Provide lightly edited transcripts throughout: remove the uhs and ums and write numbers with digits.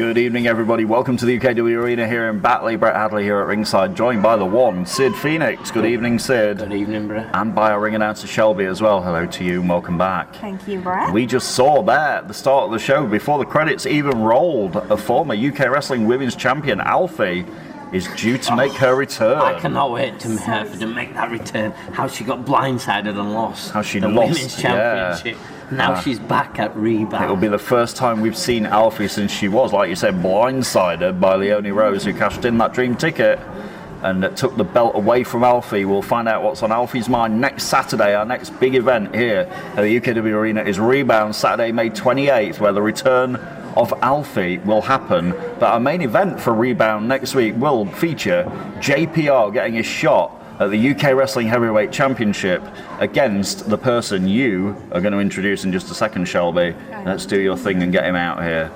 Good evening, everybody. Welcome to the UKW Arena here in Batley. Brett Hadley here at ringside, joined by the one, Sid Phoenix. Good evening, Sid. Good evening, Brett. And by our ring announcer, Shelby, as well. Hello to you and welcome back. Thank you, Brett. We just saw there at the start of the show, before the credits even rolled, a former UK Wrestling Women's Champion, Alfie, is due to make her return. I cannot wait to her to make that return. How she got blindsided and lost. How she the lost Women's Championship. Now she's back at Rebound. It'll be the first time we've seen Alfie since she was, like you said, blindsided by Leonie Rose, who cashed in that dream ticket and took the belt away from Alfie. We'll find out what's on Alfie's mind next Saturday. Our next big event here at the UKW Arena is Rebound, Saturday, May 28th, where the return of Alfie will happen. But our main event for Rebound next week will feature JPR getting his shot at the UK Wrestling Heavyweight Championship against the person you are going to introduce in just a second, Shelby. Let's do your thing and get him out here.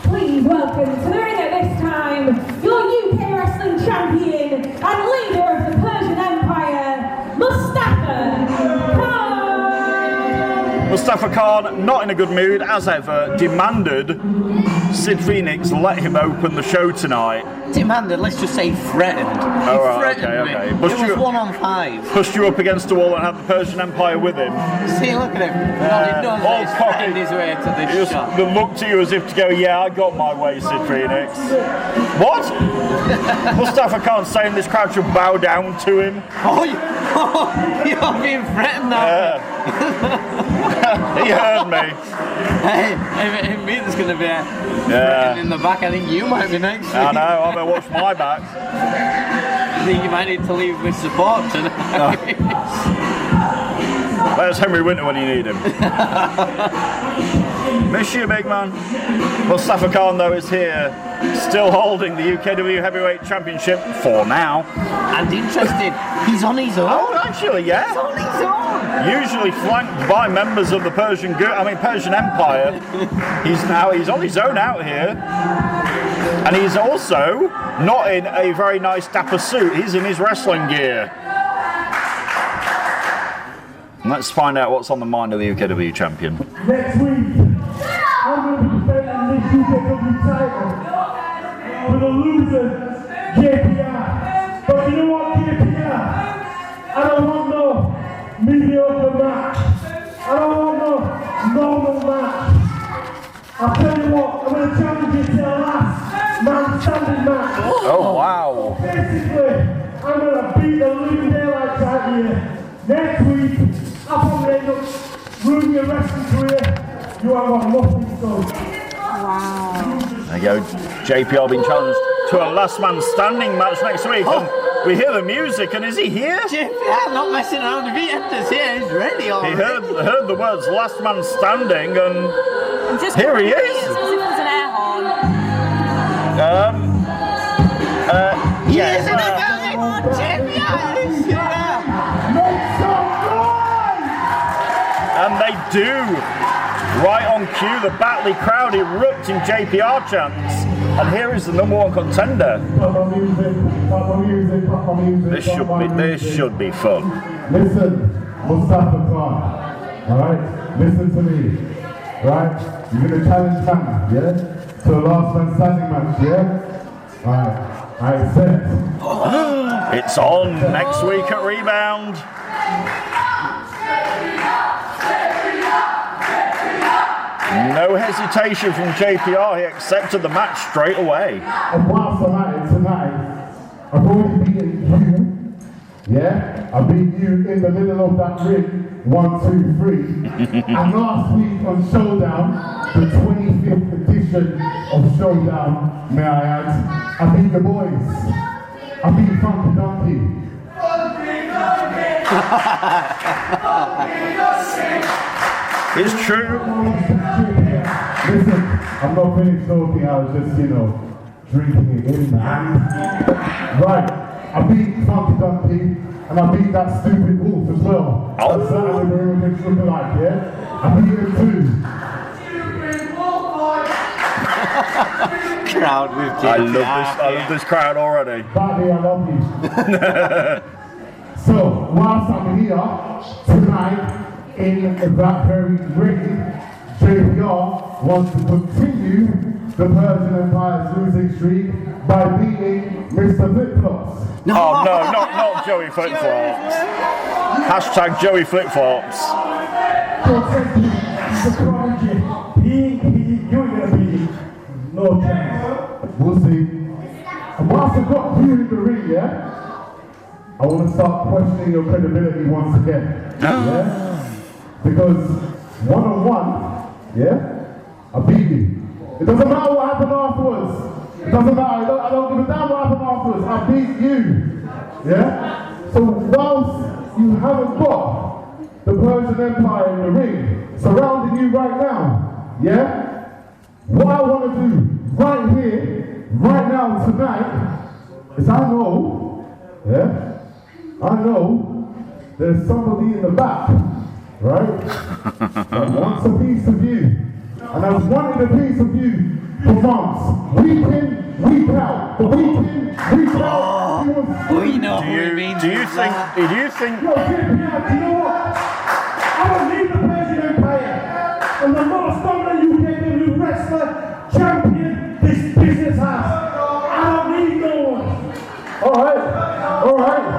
Please welcome to the ring at this time, your UK Wrestling Champion and leader of the Persian Empire, Mustafa Khan! Mustafa Khan, not in a good mood, as ever, demanded Sid Phoenix let him open the show tonight. Demanded, let's just say threatened. Oh, right, threatened me. okay. It was 1-on-5. Pushed you up against the wall and had the Persian Empire with him. See, look at him. All he does all is cocky. threaten his way to this shot. They looked to you as if to go, yeah, I got my way, Sid Phoenix. What? Mustafa Khan saying this crowd should bow down to him. You're being threatened now. He heard me. Hey, if it means there's going to be a threatening in the back, I think you might be next week. I know, I'm going to watch my back. I think you might need to leave with support tonight. Where's Henry Winter when you need him? Miss you, big man. Mustafa Khan, though, is here, still holding the UKW Heavyweight Championship for now. And interesting, he's on his own. Oh, actually, yeah. He's on his own. Usually flanked by members of the Persian Empire. He's on his own out here. And he's also not in a very nice dapper suit. He's in his wrestling gear. And let's find out what's on the mind of the UKW champion. Next week, I'm going to be defending this UKW title with the loser, JPR. But you know what, JPR? I don't want no mediocre match. I don't want no normal match. I'll tell you what, I'm going to challenge you to the last man standing match. Oh, wow. Basically, I'm going to beat the living daylights out of you. Next week, I'll probably end up ruining your wrestling career. You have got nothing done. Wow. There you go. JPR being challenged to a last man standing match next week. And we hear the music, and is he here? JPR not messing around. If he enters here, he's ready already. He heard the words last man standing, and here he is. As if there's an air horn. Yes. JPR is here. And they do. Right on cue, the Batley crowd erupt in JPR chants. And here is the number one contender. This should be fun. Listen, Mustafa Khan. Alright? Listen to me. Right? You're gonna challenge man, yeah? To the last man standing match, yeah? Alright. I accept. It's on next week at Rebound. No hesitation from JPR, he accepted the match straight away. And whilst I'm at it tonight, I've already beaten you, yeah? I beat you in the middle of that ring, 1, 2, 3. And last week on Showdown, the 25th edition of Showdown, may I add, I beat the boys. I beat Funky Donkey. It's true. Listen, I'm not finished talking, I was just, drinking it in, man. Right, I beat Funky Donkey, and I beat that stupid wolf as well. That's that with the Rubik's lookalike, yeah? I beat him too. Crowd with JPR. I love this crowd already. Buddy, I love you. So, whilst I'm here tonight in that very ring, JPR wants to continue the Persian Empire's losing streak by beating Mr. Flip-Flops. Oh no, not Joey Flip-Flops. Hashtag Joey Flip-Flops. He's a prodigy. You're gonna beat him. No chance. We'll see. And whilst I've got you in the ring, yeah, I want to start questioning your credibility once again. Yeah? Because one-on-one, yeah, I beat you. It doesn't matter what happened afterwards. It doesn't matter. I don't give a damn what happened afterwards. I beat you. Yeah? So whilst you haven't got the Persian Empire in the ring surrounding you right now, yeah? What I want to do right here, right now, tonight, is I know there's somebody in the back, right? That wants a piece of you. And I've wanted a piece of you for months. Week in, week out. The week in, week out. We know who it means. Do you think? Yo, JPR, do you know what? I don't need the Persian Empire. I'm the most dominant UKW wrestler champion this business has. I don't need no one. Alright.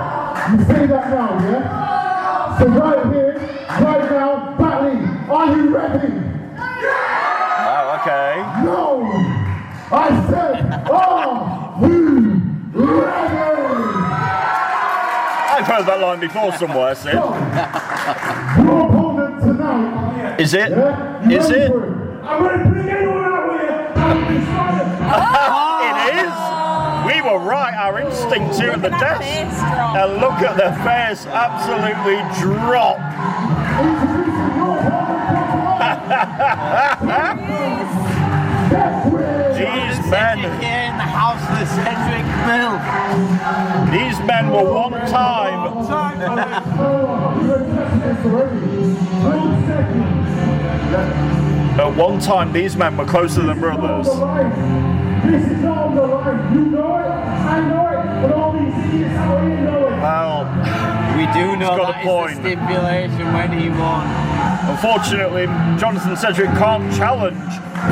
You say that now, yeah? So right here, right now, Batley, are you ready? Oh, okay. No! I said, are you ready? I've heard that line before somewhere, Sid. Your opponent tonight. Is it? Yeah? Is it? I'm ready to bring anyone out here. It is. We were right. Our instinct here at the desk. And look at their face absolutely drop. These men. Here in the house of the Cedric Mill. These men were one time. At one time, these men were closer than brothers. This is on the line. You know it. I know it. But all these idiots out here know it. Well, We do know got that a is point. the stipulation when he won. unfortunately, Jonathan Cedric can't challenge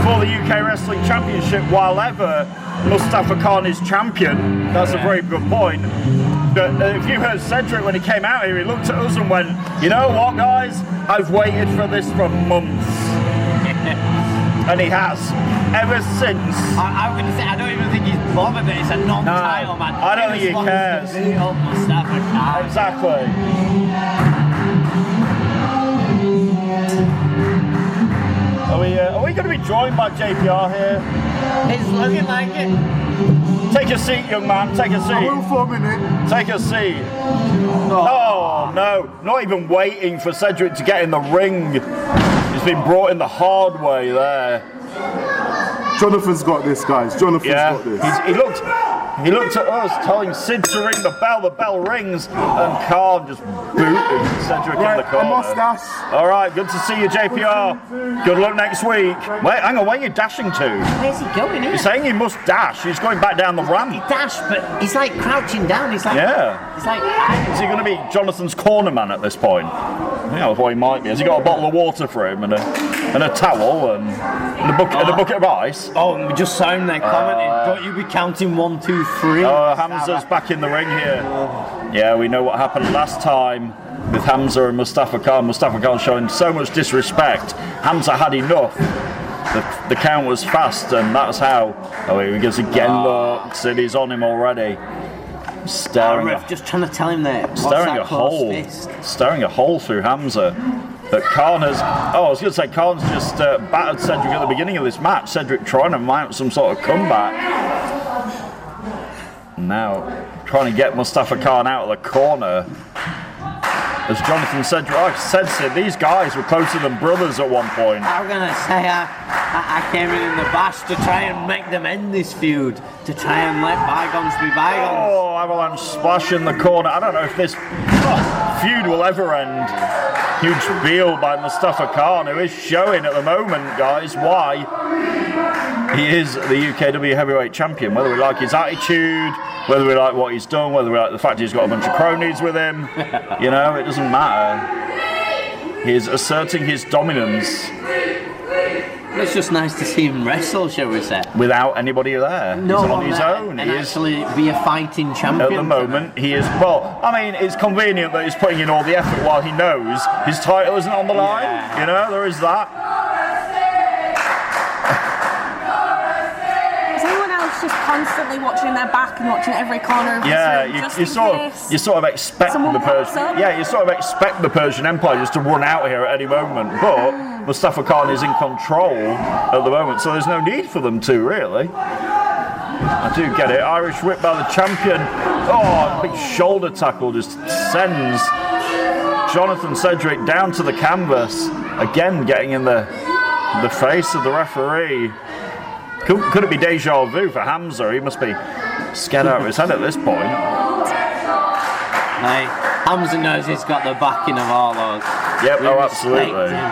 for the UK Wrestling Championship while ever Mustafa Khan is champion. That's a very good point. But if you heard Cedric when he came out here, he looked at us and went, you know what, guys? I've waited for this for months. And he has, ever since. I'm going to say, I don't even think he's bothered that it's a non-title match. I don't think he cares. Exactly. Are we going to be joined by JPR here? It's looking like it. Take a seat, young man. Take a seat. For a minute. Take a seat. Oh no! Not even waiting for Cedric to get in the ring. He's been brought in the hard way there. Jonathan's got this, guys. Jonathan's got this. He looked at us, telling Sid to ring the bell. The bell rings, and Khan just booted Cedric in the corner. A mustache. All right, good to see you, JPR. Good luck next week. Wait, hang on, where are you dashing to? Where's he going here? He's saying he must dash. He's going back down the ramp. He dashed, but he's like crouching down. He's like, Yeah. He's like, Is he going to be Jonathan's corner man at this point? I think that's what he might be. Has he got a bottle of water for him and a towel and a bucket of ice? oh, we just saw him there commenting. Don't you be counting 1, 2, 3? Hamza's back in the ring here. Yeah, we know what happened last time with Hamza and Mustafa Khan. Mustafa Khan showing so much disrespect. Hamza had enough. The count was fast, and that's how. Oh, here he goes again. Look, City's on him already. Staring Ref just trying to tell him there. staring a hole, staring a hole through Hamza. But Khan has. Oh, I was going to say Khan's just battered Cedric at the beginning of this match. Cedric trying to mount some sort of comeback. Now trying to get Mustafa Khan out of the corner. As Jonathan Cedric, like I said, Sid, these guys were closer than brothers at one point. I'm going to say I came in the bash to try and make them end this feud, to try and let bygones be bygones. Oh, Avalanche splash in the corner. I don't know if this feud will ever end. Huge spiel by Mustafa Khan, who is showing at the moment, guys, why he is the UKW heavyweight champion. Whether we like his attitude, whether we like what he's done, whether we like the fact he's got a bunch of cronies with him, you know, it doesn't matter. He is asserting his dominance. It's just nice to see him wrestle, shall we say? Without anybody there. He's on his own. And He is, actually be a fighting champion. at the moment, he is. Well, I mean, it's convenient that he's putting in all the effort while he knows his title isn't on the line. Yeah. You know, there is that. Is anyone else just constantly watching their back and watching every corner of Yeah, this room just you in sort of expect someone the pops Persian. up? Yeah, you sort of expect the Persian Empire just to run out here at any moment, but Mustafa Khan is in control at the moment, so there's no need for them to really. I do get it. Irish whip by the champion. Oh, big shoulder tackle just sends Jonathan Sedgwick down to the canvas. Again, getting in the face of the referee. Could it be deja vu for Hamza? He must be scared out of his head at this point. Hey, Hamza knows he's got the backing of all those. Yep, We oh, respect absolutely. him.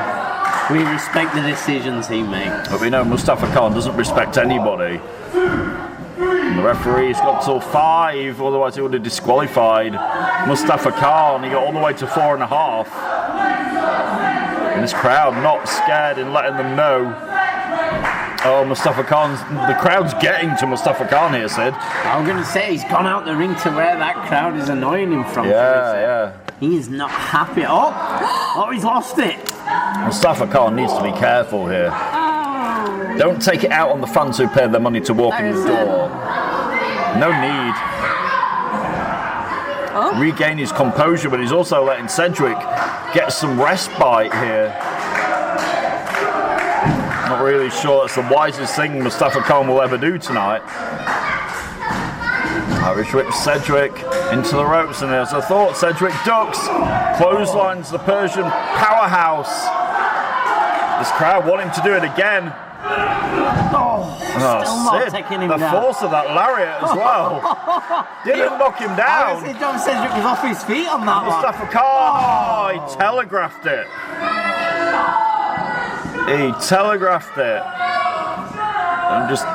We respect the decisions he makes. But we know Mustafa Khan doesn't respect anybody. And the referee's got till 5, otherwise he would have disqualified Mustafa Khan. He got all the way to 4.5. And this crowd not scared in letting them know. Oh, Mustafa Khan's. The crowd's getting to Mustafa Khan here, Sid. I'm going to say he's gone out the ring to where that crowd is annoying him from. Yeah. He is not happy. Oh, he's lost it. Mustafa Khan needs to be careful here. Don't take it out on the fans who paid their money to walk in the door. No need. Regain his composure, but he's also letting Sedgwick get some respite here. Not really sure it's the wisest thing Mustafa Khan will ever do tonight. Irish whip Sedgwick into the ropes, and as I thought, Sedgwick ducks, clotheslines the Persian powerhouse. This crowd want him to do it again. Still not Sid, taking him the down. force of that lariat as well. Didn't knock him down. Honestly, John Sedgwick was off his feet on that one. Mustafa Khan, he telegraphed it. He telegraphed it. And just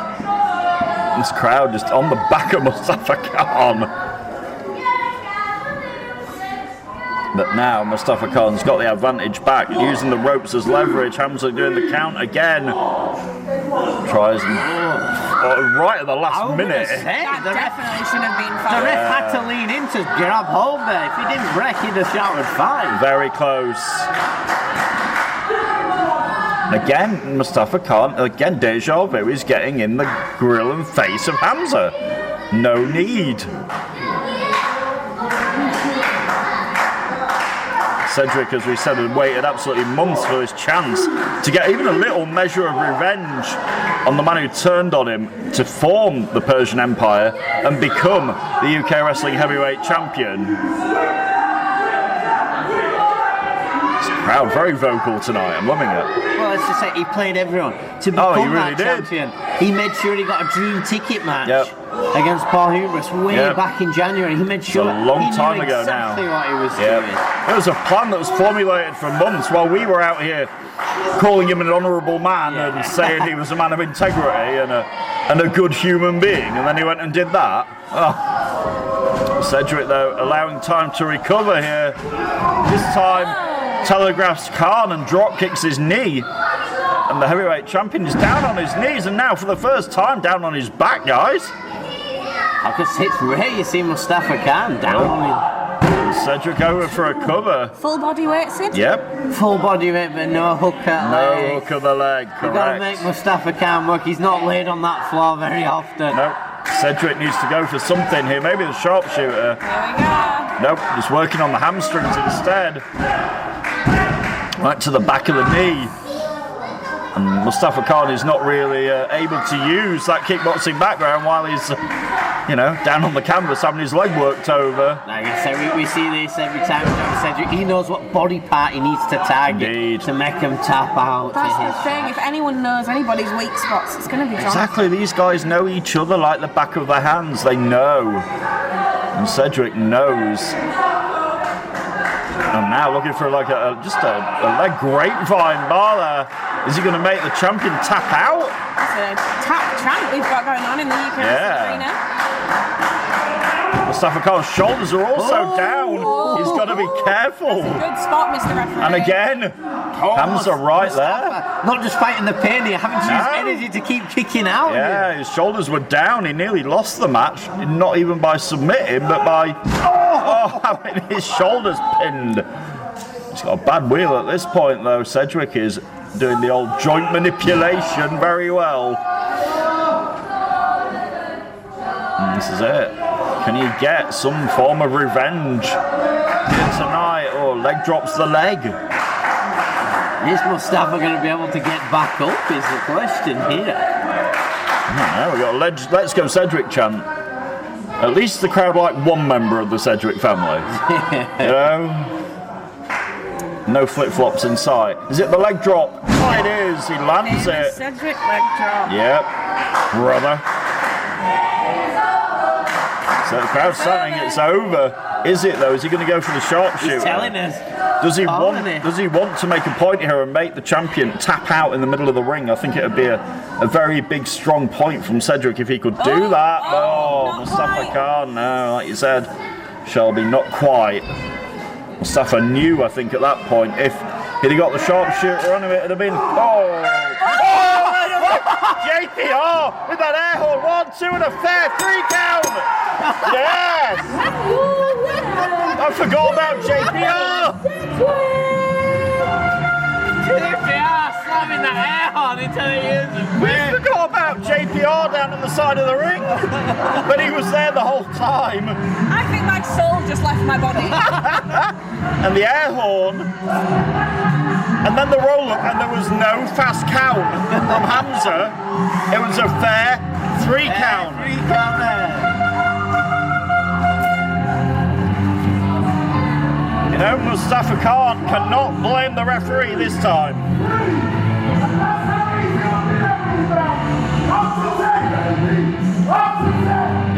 this crowd just on the back of Mustafa Khan. But now Mustafa Khan's got the advantage back, using the ropes as leverage. Hamza doing the count again. Tries and right at the last minute. That definitely shouldn't have been The fouled. ref had to lean in to grab hold there. If he didn't break, he'd have shouted 5. Very close. Again, Mustafa Khan, again, deja vu is getting in the grill and face of Hamza. No need. Sedgwick, as we said, had waited absolutely months for his chance to get even a little measure of revenge on the man who turned on him to form the Persian Empire and become the UK Wrestling Heavyweight Champion. This crowd very vocal tonight. I'm loving it. Well, let's just say he played everyone to Oh, become he really that did. champion. He made sure he got a dream ticket match Yep. against Paul Hubris way Yep. back in January. He made sure a long he knew time ago exactly now. what he was Yeah. doing. It was a plan that was formulated for months while we were out here calling him an honourable man and saying he was a man of integrity and a good human being, and then he went and did that. Oh. Sedgwick, though, allowing time to recover here. This time, telegraphs Khan and drop kicks his knee. And the heavyweight champion is down on his knees, and now for the first time down on his back, guys. Because it's rare you see Mustafa Khan down on him. Sedgwick over for a cover. Full body weight, Sid? Yep. Full body weight, but no hook at No leg. hook of the leg, You've got to correct. make Mustafa Khan work. He's not laid on that floor very often. Nope. Sedgwick needs to go for something here. Maybe the sharpshooter. There we go. Nope. Just working on the hamstrings instead. Right to the back of the knee. And Mustafa Khan is not really able to use that kickboxing background while he's, down on the canvas having his leg worked over. Like I said, we see this every time John Sedgwick. He knows what body part he needs to target Indeed. to make him tap out. That's to the his thing. If anyone knows anybody's weak spots, it's going to be John. Exactly. These guys know each other like the back of their hands. They know. And Sedgwick knows. And now looking for like a leg grapevine bar there. Is he going to make the champion tap out? That's a tap champ we've got going on in the UK Yeah. arena. Mustafa Khan's shoulders are also down. He's got to be careful. Good spot, Mr. Referee. And again, Hamza right there. Not just fighting the pain, you're having to use energy to keep kicking out. Yeah, his shoulders were down. He nearly lost the match. Not even by submitting, but by having his shoulders pinned. He's got a bad wheel at this point, though. Sedgwick is doing the old joint manipulation very well. And this is it. Can he get some form of revenge here tonight? Or leg drops the leg. Is Mustafa going to be able to get back up is the question here. I don't know, we got a Let's Go Sedgwick chant. At least the crowd like one member of the Sedgwick family. You know? No flip-flops in sight. Is it the leg drop? Oh, it is. He lands it. Sedgwick leg drop. Yep. Brother. So the crowd's saying it's over. Is it though? Is he going to go for the sharpshooter? He's telling us. Does he want to make a point here and make the champion tap out in the middle of the ring? I think it would be a very big, strong point from Sedgwick if he could do that. Mustafa Khan, no, like you said, Shelby, not quite. Mustafa knew, I think, at that point, if he'd have got the sharpshooter on him, it'd have been, JPR with that air horn, 1, 2 and a fair 3 count. Yes. I forgot about JPR. JPR slamming that air horn into the ears of We forgot about JPR down on the side of the ring, but he was there the whole time. I think my soul just left my body. And the air horn, and then the roll up, and there was no fast count from Hamza. It was a fair 3 count. 3 count there. You know, Mustafa Khan cannot blame the referee this time.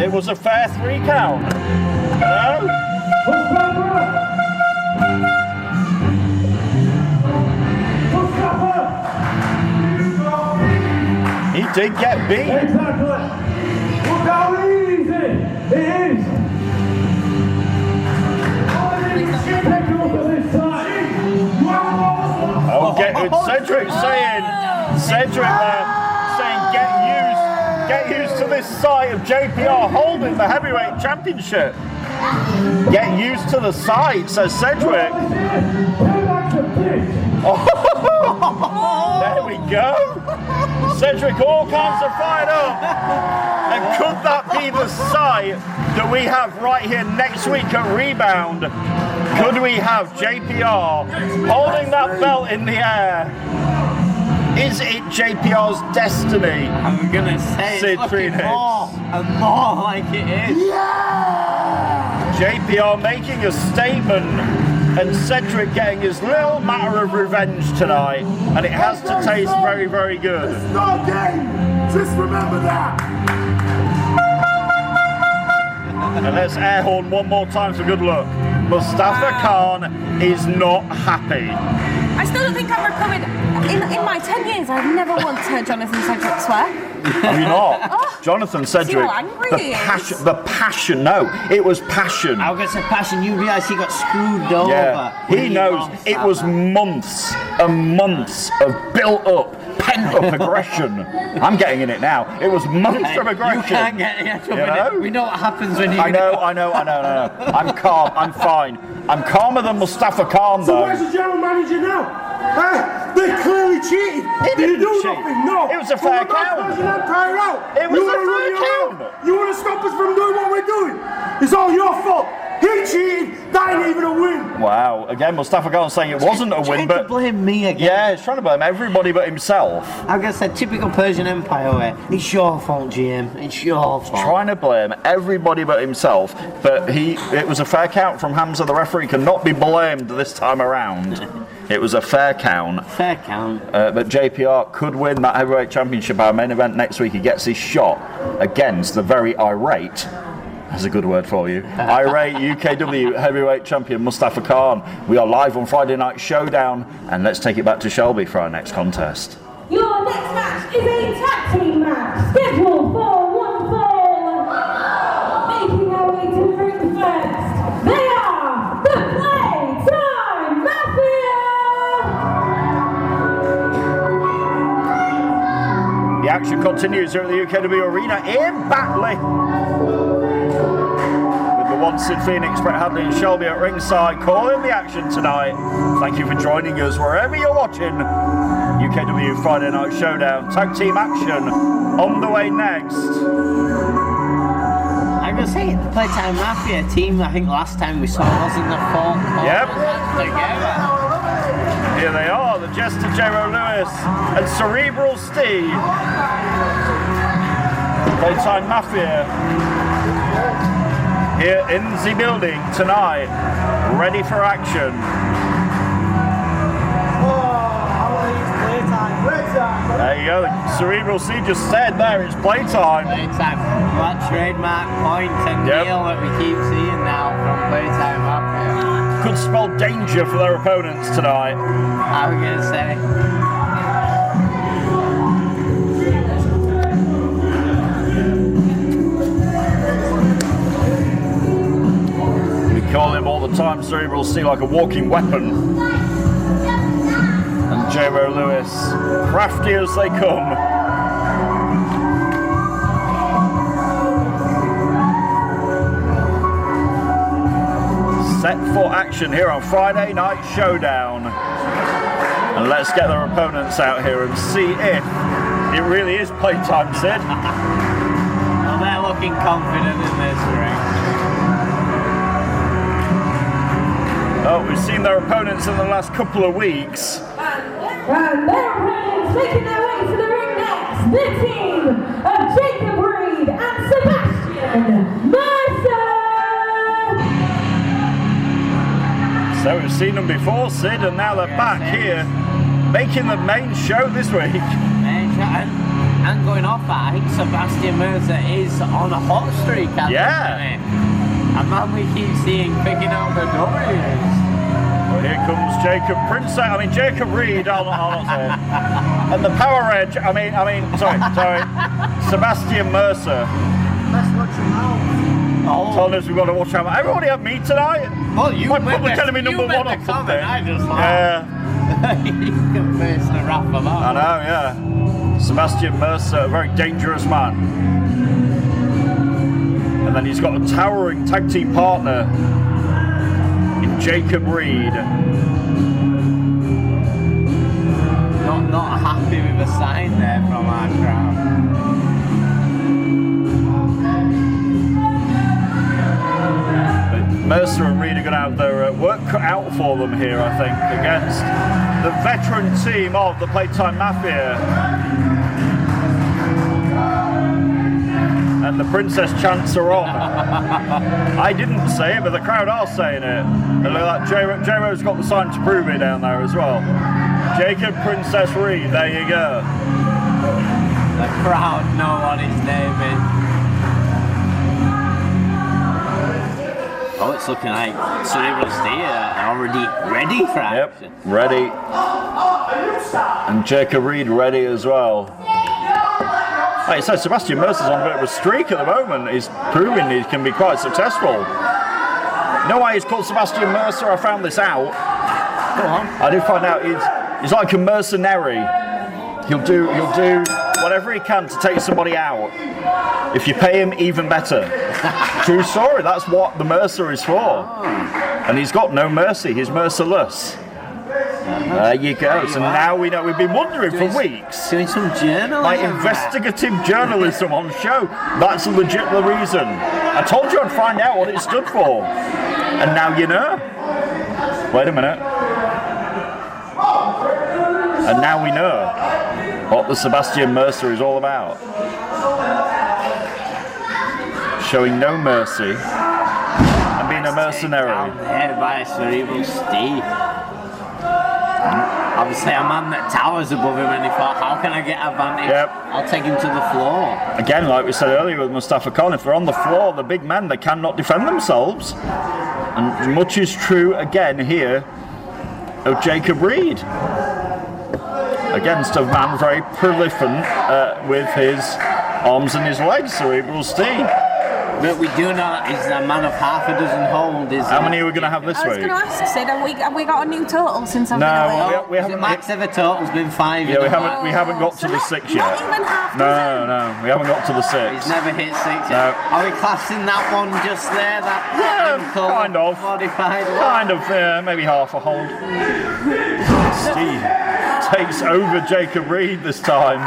It was a fair 3 count. You know? He did get beat. Exactly. Look how easy it is. Take a look at this side. Oh, Cedric saying get used to this sight of JPR holding the heavyweight championship. Get used to the sight, says Cedric. Oh, there we go. Cedric all kinds of fired up. And could that be the sight that we have right here next week at Rebound? Could we have JPR holding that belt in the air? Is it JPR's destiny? I'm gonna say Sid it's looking Phoenix. more and more like it is. JPR making a statement and Cedric getting his little matter of revenge tonight, and it has to taste very, very good. It's no game. Just remember that. And let's air horn one more time for good luck. Mustafa Khan is not happy. I still don't think I'm recovered. In my 10 years, I've never once heard Jonathan Cedric swear. Have you not? Jonathan Cedric, how angry he is. the passion, no, it was passion. I was gonna say passion, you realise he got screwed over. Yeah, he knows lost it that was one. months and months of built up, pent up aggression. I'm getting in it now. It was months of aggression. You can't get You know? We know what happens when you I know. I'm calm, I'm fine. I'm calmer than Mustafa Khan So though. where's the general manager now? They clearly cheated. Did didn't you do cheat. nothing? No. It was a fair count. Empire out. It was You a wanna run fair your count. mouth? You want to stop us from doing what we're doing? It's all your fault. He cheated. That ain't even a win. Wow, again Mustafa Khan saying it wasn't a win, Trying to but blame me again. yeah, he's trying to blame everybody but himself. I'm gonna say typical Persian Empire way. It's your fault, GM. It's your fault. Trying to blame everybody but himself, but it was a fair count from Hamza. The referee cannot be blamed this time around. It was a fair count. Fair count. But JPR could win that heavyweight championship. Our main event next week, he gets his shot against the very irate, that's a good word for you, irate UKW heavyweight champion Mustafa Khan. We are live on Friday Night Showdown, and let's take it back to Shelby for our next contest. Your next match is a tag team match scheduled for one fall. Making our way to the ring continues here at the UKW Arena in Batley. With the once in Phoenix, Brett Hadley and Shelby at ringside calling the action tonight. Thank you for joining us wherever you're watching. UKW Friday Night Showdown. Tag team action on the way next. I'm going to say, the Playtime Mafia team, I think last time we saw wasn't the four Yep. together. Here they are, the Jester J-Ro Lewis and Cerebral Steve. Playtime Mafia here in the building tonight, ready for action. There you go, Cerebral Steve just said there, it's playtime. Playtime, that trademark point and Neil that we keep seeing now from Playtime Mafia. Could spell danger for their opponents tonight. I was going to say. We call him all the time, Cerebral Steve, like a walking weapon. And J-Ro Lewis, crafty as they come. Set for action here on Friday Night Showdown. And let's get their opponents out here and see if it really is playtime, Sid. Well, they're looking confident in this ring. Oh, we've seen their opponents in the last couple of weeks. And their opponents making their way to the ring next, the team of Jacob Reed and Sebastian Mercer! So we've seen them before, Sid, and now they're back here, making the main show this week. And going off that, I think Sebastian Mercer is on a hot streak at the minute. A man we keep seeing picking out the W's. Here comes Jacob Prince. I mean Jacob Reed. I'll not say it. And the Power Edge. Sorry. Sebastian Mercer. Let's watch him out. Told us we've got to watch out. Everybody have me tonight. Well, you probably telling me number one or something. I just like. Yeah. You can face the rap of that. I know. Yeah. Sebastian Mercer, a very dangerous man. And then he's got a towering tag team partner in Jacob Reed. Not happy with the sign there from our crowd. But Mercer and Reed are going to have their work cut out for them here, I think, against the veteran team of the Playtime Mafia. And the Princess chants are on. I didn't say it, but the crowd are saying it. And look at that, J-Ro's got the sign to prove it down there as well. Jacob Princess Reed, there you go. The crowd know what his name is. Oh, it's looking like Cerebral Steel are already ready for action. Yep, ready. And Jacob Reed ready as well. Like I said, Sebastian Mercer's on a bit of a streak at the moment. He's proving he can be quite successful. You know why he's called Sebastian Mercer? I found this out. Go on. I did find out he's like a mercenary. He'll do whatever he can to take somebody out. If you pay him, even better. True story. That's what the Mercer is for. And he's got no mercy. He's merciless. There you go. So now we know. We've been wondering for weeks. Doing some journalism. Like investigative journalism on show. That's legit the reason. I told you I'd find out what it stood for. And now you know. Wait a minute. And now we know what the Sebastian Mercer is all about. Showing no mercy and being a mercenary. Down there by Cerebral Steve. Obviously a man that towers above him and he thought, how can I get advantage? Yep. I'll take him to the floor. Again, like we said earlier with Mustafa Khan, if they're on the floor, the big men, they cannot defend themselves. And much is true again here of Jacob Reed. Against a man very prolific with his arms and his legs, Cerebral Steve. But we do not, is a man of half a dozen hold. How many are we going to have this I was week? going to ask, Sid, have we got a new total since I've been No, away? we haven't. The max ever total's been 5. Yeah, we haven't got to the 6 yet. Not even half No, we haven't got to the 6. He's never hit 6 yet. No. Are we classing that one just there? That ankle kind of. modified one? Kind of, maybe half a hold. Steve takes over Jacob Reed this time.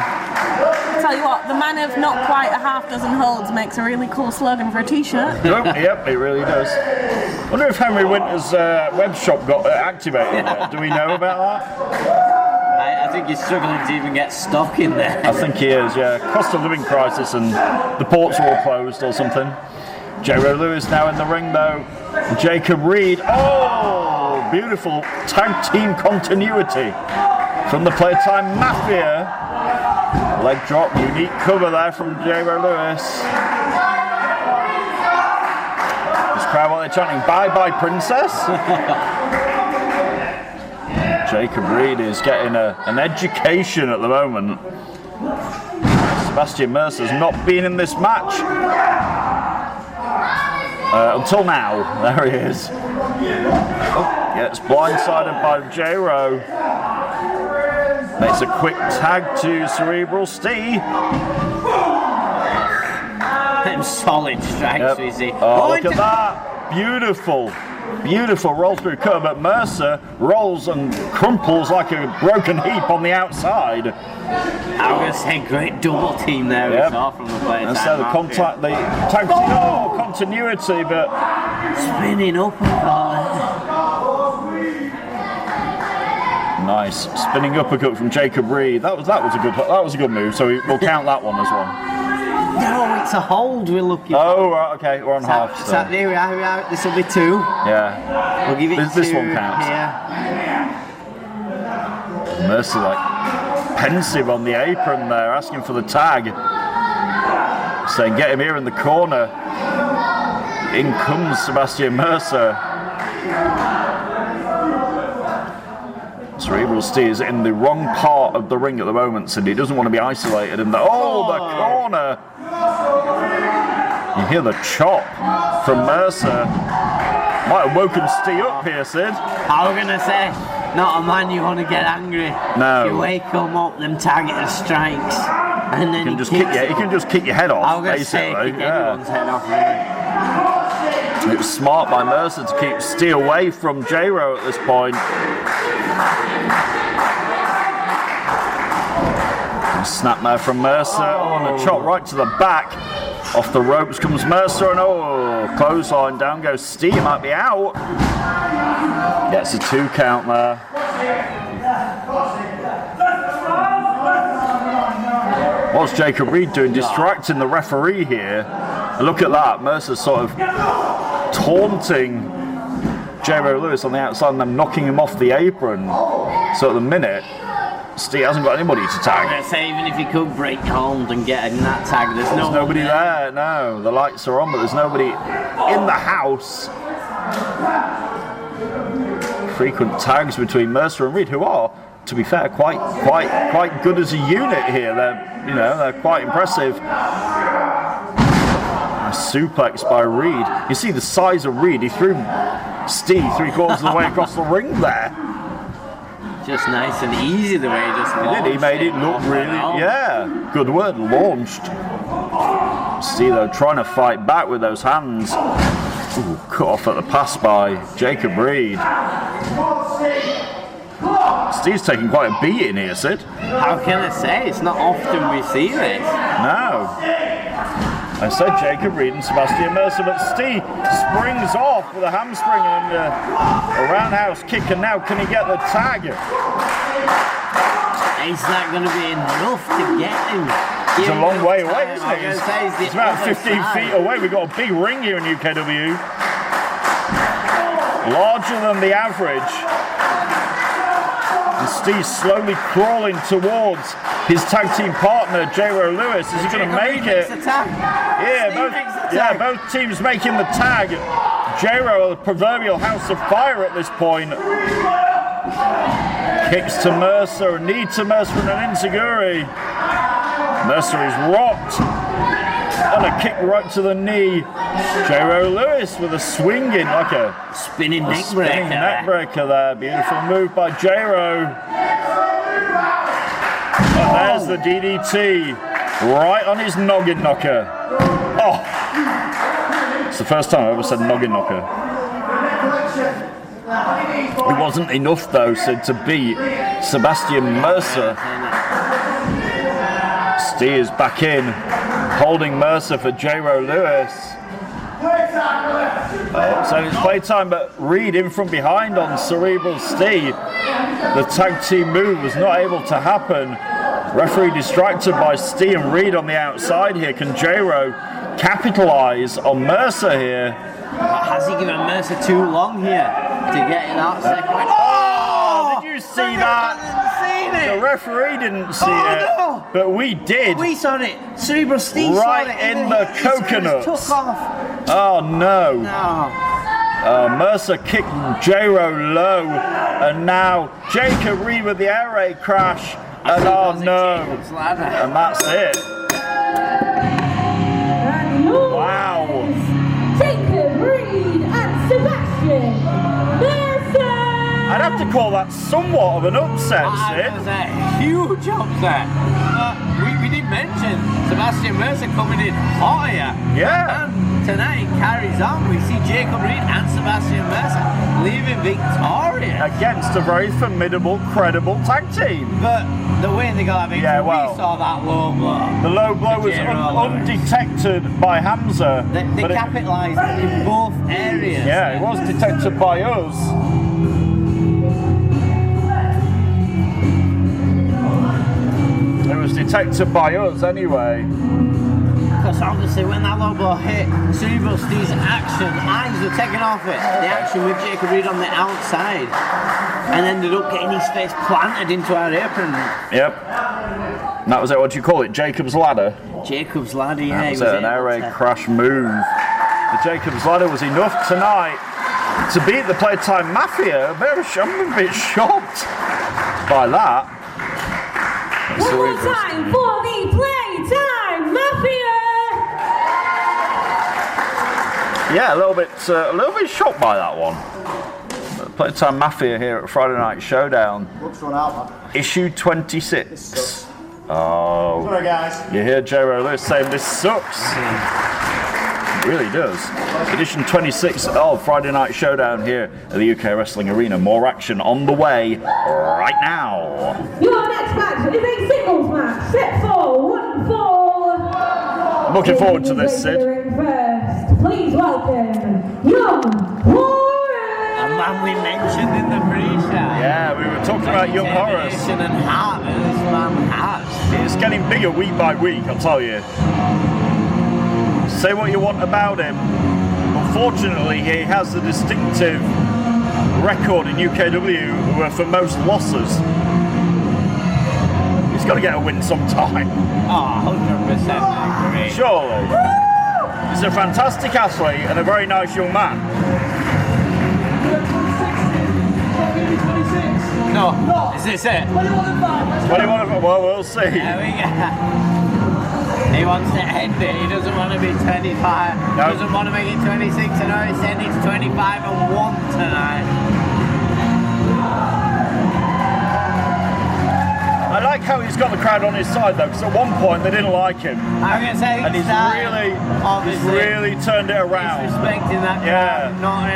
Tell you what, the man of not quite a half dozen holds makes a really cool slogan for a t-shirt. Yep, it really does. I wonder if Henry Winter's web shop got activated yet. Do we know about that? I think he's struggling to even get stock in there. I think he is, yeah. Cost of living crisis and the ports are all closed or something. J-Ro Lewis now in the ring though. Jacob Reed. Oh, beautiful tag team continuity from the Playtime Mafia. Leg drop, unique cover there from J-Ro Lewis. This crowd, while they're chanting, bye-bye princess. Jacob Reed is getting an education at the moment. Sebastian Mercer's not been in this match. Until now. There he is. Gets blindsided by J-Ro. Makes a quick tag to Cerebral Steve. Them solid strikes, Izzy. Oh, look at that. Beautiful. Beautiful roll through curve, but Mercer rolls and crumples like a broken heap on the outside. I was going to say great double team there we saw from the Playtime. And so the tag team continuity, but spinning up and falling. Nice spinning uppercut from Jacob Reed. That was a good move. So we'll count that one as one. No, it's a hold we're looking for. Oh, right, okay, we're on half. So here we are. This will be 2. Yeah. We'll give it this one counts. Yeah. Mercer like pensive on the apron there, asking for the tag. Saying, get him here in the corner. In comes Sebastian Mercer. Cerebral Steve is in the wrong part of the ring at the moment, Cindy. He doesn't want to be isolated in the the corner. You hear the chop from Mercer. Might have woken Steve up here, Sid. I was gonna say, not a man you want to get angry. No. You wake him up, them targeted strikes, and then you can just kick your head off. I was gonna basically. say, kick anyone's head off, really. It was smart by Mercer to keep Steve away from J-Ro at this point. Snapmare from Mercer, and a chop right to the back. Off the ropes comes Mercer, and clothesline down goes Steve, might be out. Gets a 2 count there. What's Jacob Reed doing? Distracting the referee here. And look at that, Mercer sort of taunting J-Ro Lewis on the outside and then knocking him off the apron. So at the minute, Steve hasn't got anybody to tag. I was gonna say, even if he could break hold and get in that tag, there's nobody there. No, the lights are on, but there's nobody in the house. Frequent tags between Mercer and Reed, who are, to be fair, quite good as a unit here. They're quite impressive. A suplex by Reed. You see the size of Reed. He threw Steve 3/4 of the way across the ring there. Just nice and easy the way he just launched. He made it look really, good word, launched. Steve though trying to fight back with those hands. Ooh, cut off at the pass by Jacob Reed. Steve's taking quite a beating here, Sid. How can I say? It's not often we see this. No. I said Jacob Reed and Sebastian Mercer, but Steve springs off with a hamstring and a roundhouse kick, and now can he get the tag? Is that going to be enough to get him? It's a long way away, isn't it? It's about 15 feet away. We've got a big ring here in UKW. Larger than the average. And Steve's slowly crawling towards his tag team partner, J-Ro Lewis. Is he going to make it? Both teams making the tag. J-Ro, the proverbial house of fire at this point. Kicks to Mercer, a knee to Mercer and an enziguri. Mercer is rocked. And a kick right to the knee. J-Ro Lewis with a swinging, like a spinning neck spinning breaker. neck breaker there. Beautiful move by J-Ro. And there's the DDT. Right on his noggin knocker. Oh! It's the first time I ever said noggin knocker. It wasn't enough though, Sid, to beat Sebastian Mercer. Steers back in, holding Mercer for J-Ro Lewis. So it's playtime, but Reed in from behind on Cerebral Steve. The tag team move was not able to happen. Referee distracted by Steve and Reed on the outside here. Can J-Ro capitalize on Mercer here? Has he given Mercer too long here to get in that second win? Oh! Did you see that? The referee didn't see it, no. but we did. We saw it. Cerebral Steve Right saw it. in the coconuts. Took off. Oh no. No. Mercer kicked J-Ro low, and now Jacob Reed with the air raid crash. And oh no. And that's it. Wow. Jacob Reed and Sebastian Mercer. I'd have to call that somewhat of an upset, Sid. That was a huge upset. We did mention Sebastian Mercer coming in hot here. Yeah. And tonight it carries on. We see Jacob Reed and Sebastian Mercer leaving victorious. Against a very formidable, credible tag team. But the way they got victory, Yeah, well, we saw that low blow. The low blow was undetected by Hamza. They capitalised in both areas. Yeah, it was detected by us. It was detected by us anyway. Because obviously when that low blow hit, Cerebral Steve's eyes were taken off it. The action with Jacob Reed on the outside. And ended up getting his face planted into our apron. Yep. And that was it, what do you call it? Jacob's Ladder? Jacob's Ladder, yeah. That was it, an air raid crash move. The Jacob's Ladder was enough tonight to beat the Playtime Mafia. I'm a bit shocked by that. One more time for the Playtime Mafia. Yeah, a little bit shocked by that one. Playtime Mafia here at Friday Night Showdown. Issue 26. Oh, Sorry, guys. You hear J-Ro Lewis saying this sucks. It really does. Edition 26 of Friday Night Showdown here at the UK Wrestling Arena. More action on the way right now. Your next match is a singles match set for 1 fall. I'm looking forward to this, Sid. First, please welcome Young Horror. A man we mentioned in the pre-show. Yeah, we were talking about Young Horrors. And heart that this man has. It's getting bigger week by week, I'll tell you. Say what you want about him. Unfortunately, he has a distinctive record in UKW for most losses. He's got to get a win sometime. Oh, 100% agree. Surely. He's a fantastic athlete and a very nice young man. No, is this it? 21 of them, well, we'll see. There we go. He wants to end it. He doesn't want to be 25. No. Doesn't want to make it 26. I know he said it's 25 and 1 tonight. I like how he's got the crowd on his side though, because at one point they didn't like him. I'm going to say And he's really turned it around. Disrespecting that Yeah. crowd. Not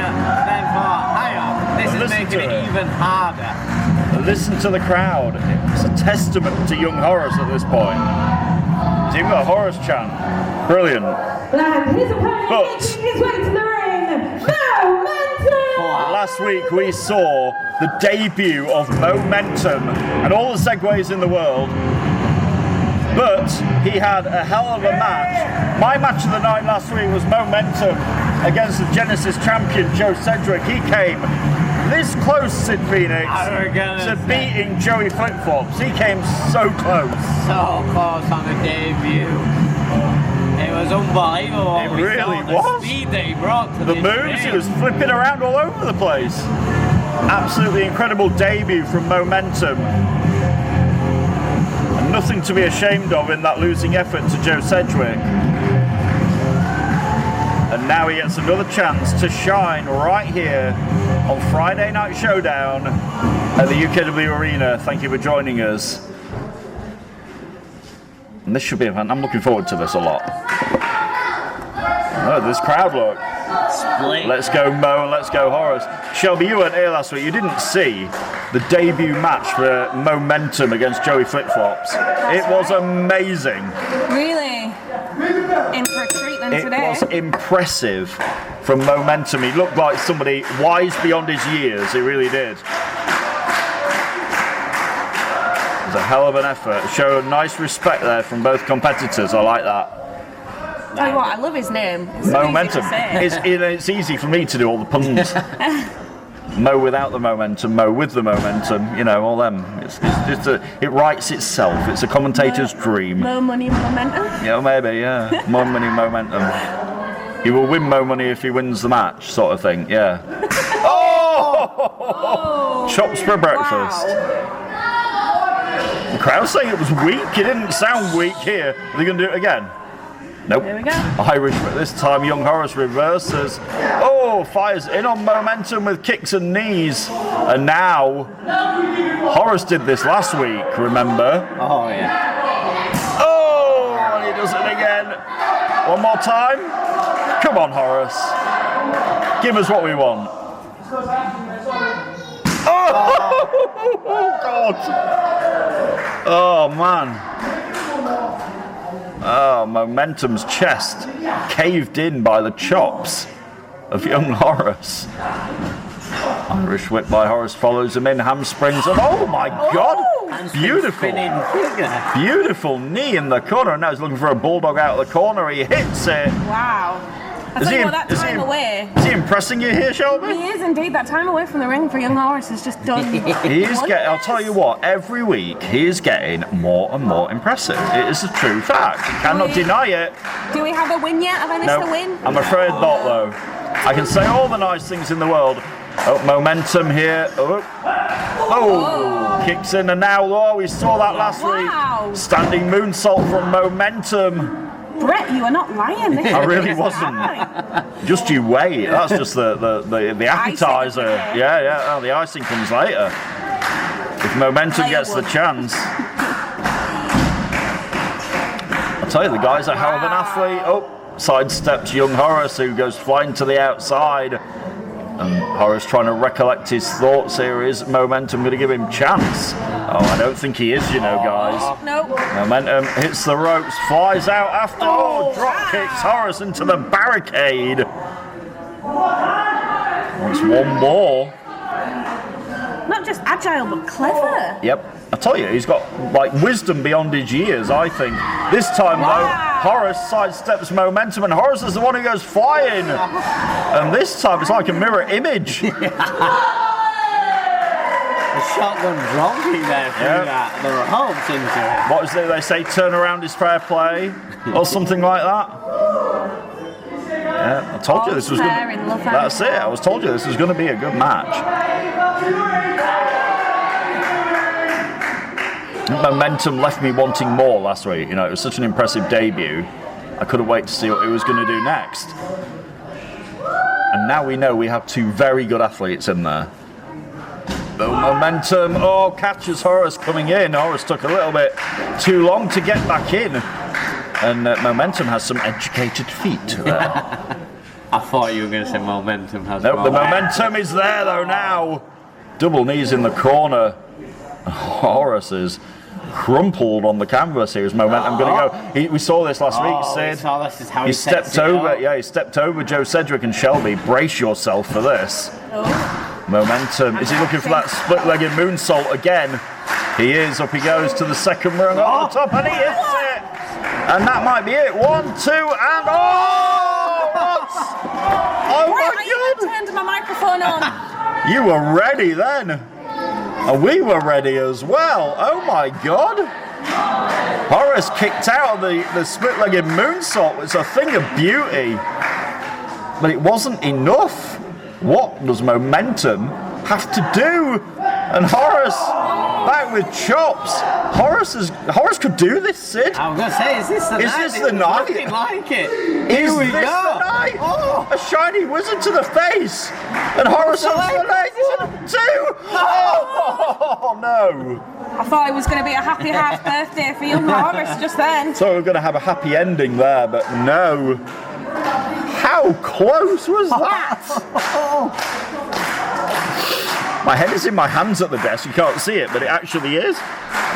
then thought, hang on, this is Listen making to it it. even harder. Listen to the crowd. It's a testament to Young Horrors at this point. He's even got a Horrors chant. Brilliant. And his opponent But- making his way to the ring, Momentum. Last week we saw the debut of Momentum and all the segues in the world. But he had a hell of a match. My match of the night last week was Momentum against the Genesis champion Joe Cedric. He came this close, Sid Phoenix, to beating Joey Flip Flops. He came so close. So close on the debut. It was unbelievable. It really the was. speed that he brought to The this moves, he ring. was flipping around all over the place. Absolutely incredible debut from Momentum. And nothing to be ashamed of in that losing effort to Joe Sedgwick. And now he gets another chance to shine right here on Friday Night Showdown at the UKW Arena. Thank you for joining us. And this should be fun. I'm looking forward to this a lot. Oh, this crowd look. Split. Let's go Mo and let's go Horace. Shelby, you weren't here last week. You didn't see the debut match for Momentum against Joey Flip-Flops. It was amazing. Really? In for a treat then It today. was impressive from Momentum. He looked like somebody wise beyond his years. He really did. It was a hell of an effort. Showed nice respect there from both competitors. I like that. Tell you what, I love his name. It's so Momentum. easy to say. It's easy for me to do all the puns. Mo without the momentum, Mo with the momentum, you know, all them. It's just it writes itself. It's a commentator's dream. More money, momentum. Yeah, maybe, yeah. More money, momentum. He will win more money if he wins the match, sort of thing, yeah. Oh! Chops for breakfast. Wow. The crowd saying it was weak. It didn't sound weak here. Are they going to do it again? Nope. There we go. Irish, but this time Young Horace reverses. Oh, fires in on Momentum with kicks and knees. And now, Horace did this last week, remember? Oh, yeah. Oh, and he does it again. One more time. Come on, Horace. Give us what we want. Oh, God. Oh, man. Oh, Momentum's chest caved in by the chops of Young Horace. Irish whip by Horace follows him in, hamstrings, and oh my God! Beautiful, beautiful knee in the corner, and now he's looking for a bulldog out of the corner. He hits it. Wow. I tell you what, that time away. Is he impressing you here, Shelby? He is indeed. That time away from the ring for Young Horace has just done. He is getting. I'll tell you what. Every week he is getting more and more impressive. It is a true fact. You cannot deny it. Do we have a win yet? Have I missed a win? I'm afraid not, though. I can say all the nice things in the world. Oh, Momentum here. Oh, kicks in and now. Oh, we saw that last week. Standing moonsault from Momentum. Brett, you are not lying. I really wasn't. Just you wait. That's just the appetizer. Yeah. Oh, the icing comes later. If Momentum gets the chance. I'll tell you, the guy's a hell of an athlete. Oh, sidesteps Young Horace, who goes flying to the outside. And Horace trying to recollect his thoughts here. Is Momentum going to give him chance? Oh, I don't think he is, you know, guys. Nope. Momentum hits the ropes, flies out after. Drop kicks Horace into the barricade. Wants one more. Not just agile, but clever. Yep. I tell you, he's got like wisdom beyond his years, I think. This time, though, Horace sidesteps Momentum, and Horace is the one who goes flying. And this time, it's like a mirror image. The shotgun dropping there through that. The ropes into it. What is it they say? Turn around is fair play, or something like that. Yeah, I told you this was good. That's it. I was told you this was going to be a good match. Momentum left me wanting more last week. You know, it was such an impressive debut. I couldn't wait to see what he was going to do next. And now we know we have two very good athletes in there. Momentum, catches Horace coming in. Horace took a little bit too long to get back in. And Momentum has some educated feet there. I thought you were going to say Momentum has Nope, the momentum is there though now. Double knees in the corner. Horace is crumpled on the canvas here. Is Momentum going to go? We saw this last week, Sid. This is how he stepped over. Yeah, he stepped over Joe Cedric and Shelby. Brace yourself for this. Momentum. Is he looking for that split-legged moonsault again? He is. Up he goes to the second rung on the top, and he hits it. And that might be it. 1, 2, and what? Oh my God! I turned my microphone on. You were ready then. And we were ready as well. Oh my God. Horace kicked out of the split-legged moonsault. It's a thing of beauty. But it wasn't enough. What does Momentum have to do? And Horace, back with chops, Horace could do this, Sid. I was going to say, is this the night? Is this the night? Looking like it. Is Here we this go. the night? Oh. A shiny wizard to the face, and Horace on the legs too. Oh no! I thought it was going to be a happy half birthday for young Horace just then. So we're going to have a happy ending there, but no. How close was that? My head is in my hands at the desk. You can't see it, but it actually is.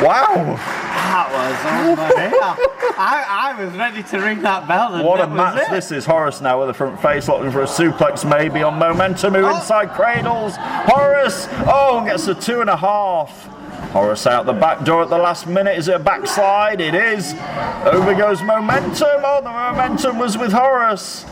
Wow. That was unbelievable. I was ready to ring that bell. And What a that was match it. this is. Horace now with the front face, looking for a suplex maybe on Momentum, who inside cradles. Horace, gets a 2.5. Horace out the back door at the last minute. Is it a backslide? It is. Over goes Momentum. Oh, the Momentum was with Horace.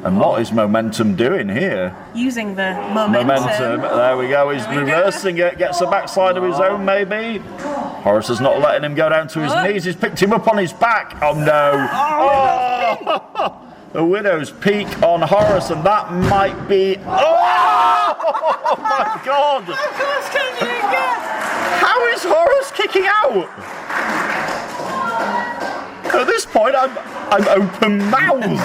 And what is Momentum doing here? Using the momentum. There we go. He's reversing it. Gets a backslide of his own, maybe. Horace is not letting him go down to his knees. He's picked him up on his back. Oh no! Oh! The Widow's Peak on Horace, and that might be. Oh my God! How is Horace kicking out? At this point, I'm open-mouthed.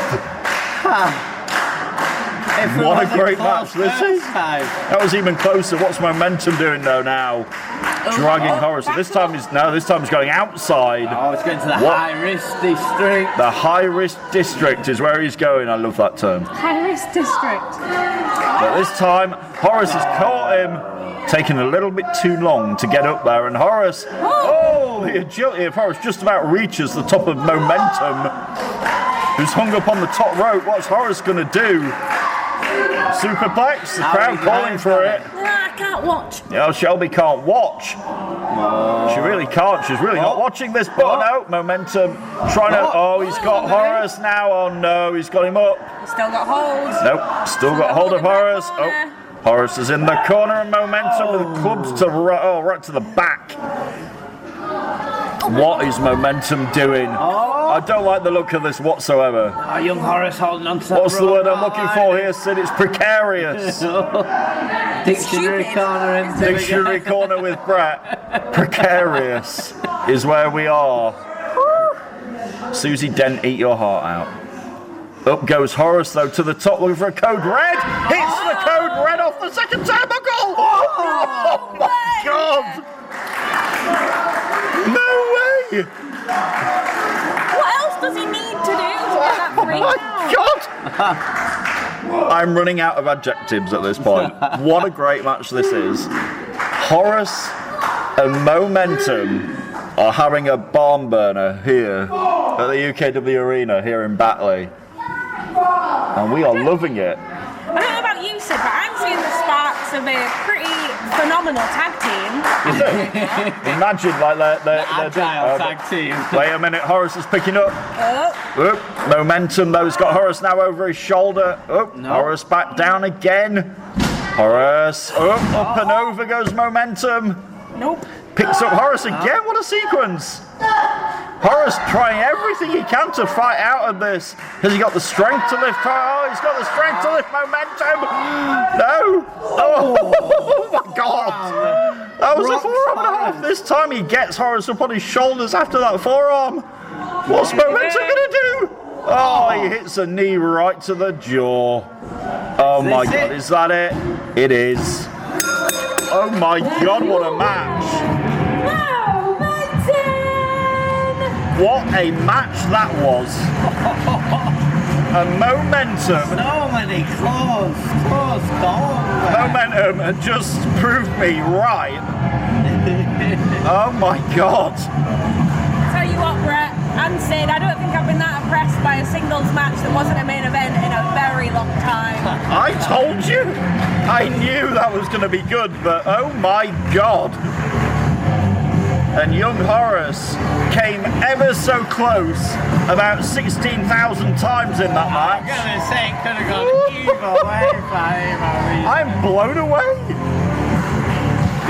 What a great match this is. That was even closer. What's Momentum doing though now? Dragging Horace. This time he's going outside. Oh, it's going to the high-risk district. The high-risk district is where he's going. I love that term. High-risk district. But this time, Horace has caught him, taking a little bit too long to get up there, and Horace, the agility of Horace just about reaches the top of Momentum, who's hung up on the top rope. What's Horace going to do? Superplex, the crowd calling for it. I can't watch. Yeah, Shelby can't watch. She really can't. She's really not watching this, but no, Momentum trying to. Oh, he's got Horace now. Oh no, he's got him up. He's still got hold. Nope, still got hold of Horace. Oh, Horace is in the corner, and Momentum with clubs to right to the back. What is Momentum doing? I don't like the look of this whatsoever. Young Horace holding on to that. What's the word I'm looking for here, Sid? It's precarious. Dictionary corner into Dictionary corner with Brett. Precarious is where we are. Susie Dent, eat your heart out. Up goes Horace though to the top, looking for a code red. Hits the code red off the second turnbuckle. Oh my God! No way! What else does he need to do to get that break? Oh my God! I'm running out of adjectives at this point. What a great match this is. Horace and Momentum are having a barn burner here at the UKW Arena here in Batley. And we are loving it. I don't know about you, Sid, but I'm seeing the sparks of a pretty phenomenal tag team. Imagine like they're agile tag team. Wait a minute, Horace is picking up. Momentum though, he's got Horace now over his shoulder. Horace back down again. Horace up and over goes Momentum. Nope. Picks up Horace again. What a sequence! Horace trying everything he can to fight out of this. Has he got the strength to lift? Oh, he's got the strength to lift Momentum. No! Oh my God! That was a forearm and a half. This time he gets Horace up on his shoulders after that forearm. What's Momentum gonna do? Oh, he hits a knee right to the jaw. Oh my God! Is that it? It is. Oh my God! What a match! What a match that was! And Momentum. So many close calls. Momentum had just proved me right. Oh my God! Tell you what, Brett and Sid, I don't think I've been that impressed by a singles match that wasn't a main event in a very long time. I told you! I knew that was going to be good, but oh my God! And young Horace came ever so close, about 16,000 times in that match. I'm going to say it could have gone either way for him. I'm blown away.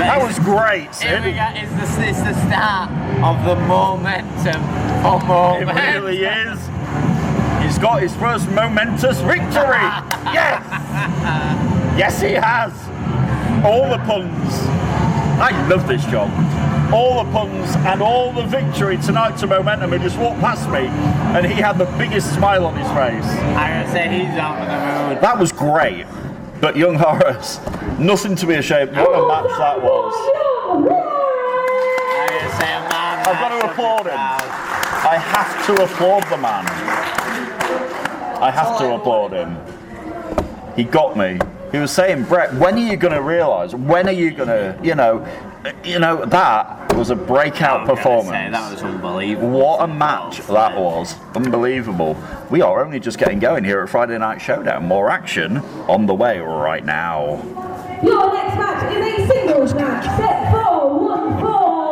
That was great, Sid. It's the start of the momentum for It Momentum. really is. He's got his first momentous victory. Yes! Yes, he has. All the puns. I love this job. All the puns and all the victory tonight to Momentum, who just walked past me and he had the biggest smile on his face. I gotta say, he's out of the mood. That was great. But young Horace, nothing to be ashamed. What a match that was. I gotta say, man, I've got to applaud him. I have to applaud the man. I have to applaud him. He got me. He was saying, Brett, when are you going to realise? When are you going to, you know, that was a breakout performance. Say, that was unbelievable. What a match that was. Unbelievable. We are only just getting going here at Friday Night Showdown. More action on the way right now. Your next match is a singles match, set for 1 fall.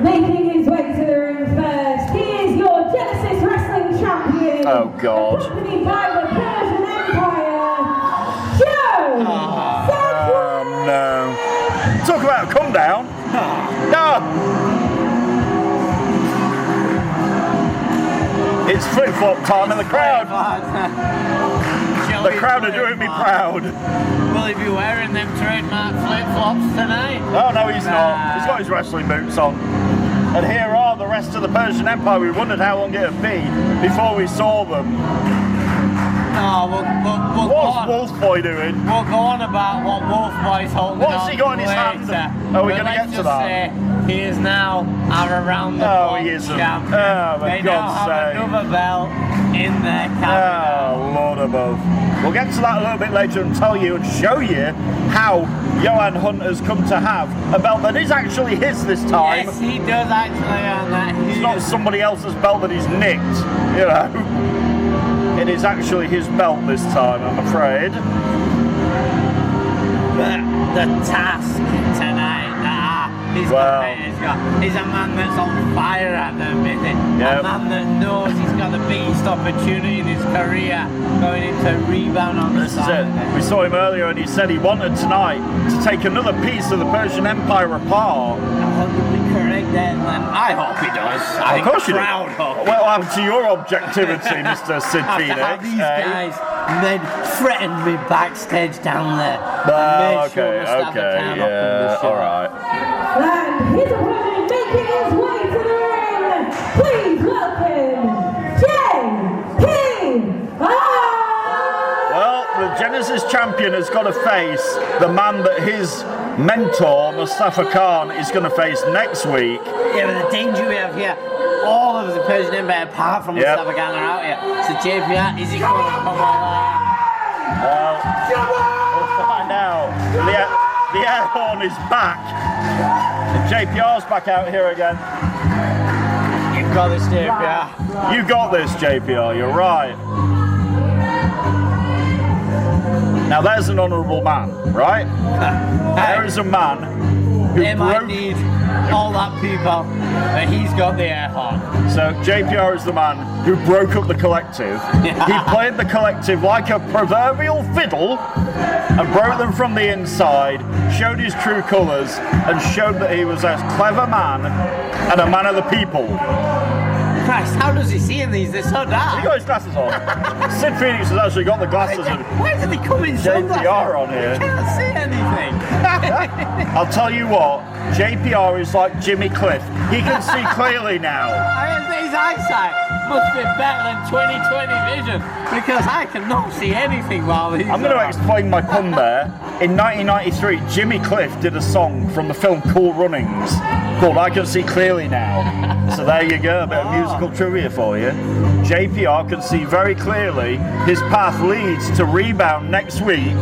Making his way to the ring first, he is your Genesis Wrestling Champion. Oh, God. Accompanied by the Persian Empire, Joe Sedgwick. No. Talk about a come down. No. It's flip-flop time in the crowd. The crowd are doing me proud. Will he be wearing them trademark flip-flops tonight? Oh no, he's not. He's got his wrestling boots on. And here are the rest of the Persian Empire. We wondered how long it would be before we saw them. No, we'll What's Wolf Boy doing? We'll go on about what Wolf Boy's holding What's on he got in his hand? Are we going to get to that? Say, he is now our around the clock he isn't. champion. Oh, for they God's now have sake. another belt in their cabinet. Oh, Lord above. We'll get to that a little bit later and tell you and show you how Johan Hunt has come to have a belt that is actually his this time. Yes, he does actually on that. It's not somebody else's belt that he's nicked, you know. It is actually his belt this time, I'm afraid. The task tonight. He's a man that's on fire at the minute. Yep. A man that knows he's got the biggest opportunity in his career going into rebound on the This is side. it. We saw him earlier and he said he wanted tonight to take another piece of the Persian Empire apart. 100% correct then, and I hope he does. Of course you do. Proud hope. Well, I'm to your objectivity, Mr. Sid After Phoenix. how these guys threatened me backstage down there. Alright. And his opponent making his way to the ring. Please welcome JPR. Well, the Genesis champion has got to face the man that his mentor, Mustafa Khan, is going to face next week. Yeah, but the danger we have here, all of the Persian Empire, apart from Mustafa Khan, are out here. So JPR, is he going to come on? Well, we'll find out. The air horn is back. And JPR's back out here again. You've got this, JPR. You got this, JPR, you're right. Now there's an honourable man, right? There is a man who they might need all that people, but he's got the air horn. So JPR is the man who broke up the collective. He played the collective like a proverbial fiddle and broke them from the inside, showed his true colours and showed that he was a clever man and a man of the people. Christ, how does he see in these? They're so dark. He got his glasses on. Sid Phoenix has actually got the glasses and Why did he come in sunglasses? JPR on here. I can't see anything. I'll tell you what, JPR is like Jimmy Cliff. He can see clearly now. I mean, his eyesight must be better than 20/20 vision because I cannot see anything while he's I'm going to explain my pun there. In 1993, Jimmy Cliff did a song from the film Cool Runnings called I Can See Clearly Now. So there you go, a bit of musical trivia for you. JPR can see very clearly his path leads to Rebound next week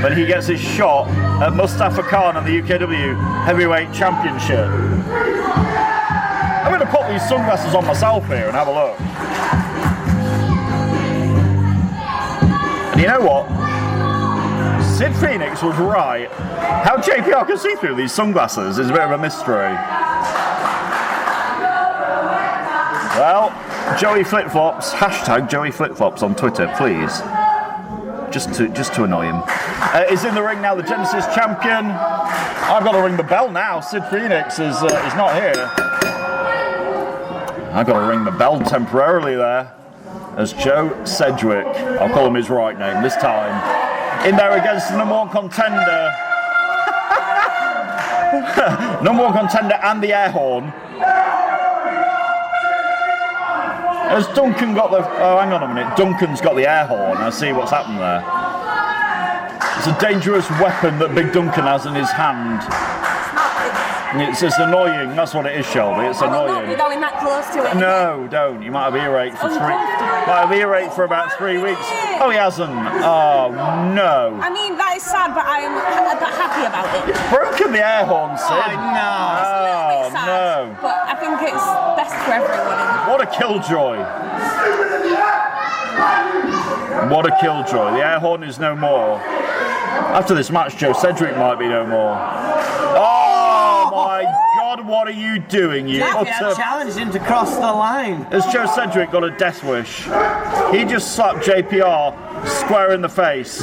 when he gets his shot at Mustafa Khan and the UKW Heavyweight Championship. I'm going to put these sunglasses on myself here and have a look. And you know what? Sid Phoenix was right. How JPR can see through these sunglasses is a bit of a mystery. Well, Joey Flipflops, hashtag Joey Flipflops on Twitter, please. Just to annoy him. Is in the ring now, the Genesis champion. I've got to ring the bell now. Sid Phoenix is not here. I've got to ring the bell temporarily there. As Joe Sedgwick, I'll call him his right name this time, in there against the number one contender. Number one contender and the air horn. Has Duncan got the... Oh, hang on a minute. Duncan's got the air horn. I see what's happened there. It's a dangerous weapon that Big Duncan has in his hand. It's annoying. That's what it is, Shelby. It's annoying. Not be going that close to it. No, don't. You might have earache for about 3 weeks. Oh, he hasn't. Oh, no. I mean, that is sad, but I am happy about it. Broken the air horn, Sid. Oh, no. It's a little bit sad, no. but I think it's best for everyone. What a killjoy. What a killjoy. The air horn is no more. After this match, Joe Cedric might be no more. Oh my God, what are you doing, you utter... challenged him to cross the line. Has Joe Cedric got a death wish? He just slapped JPR square in the face.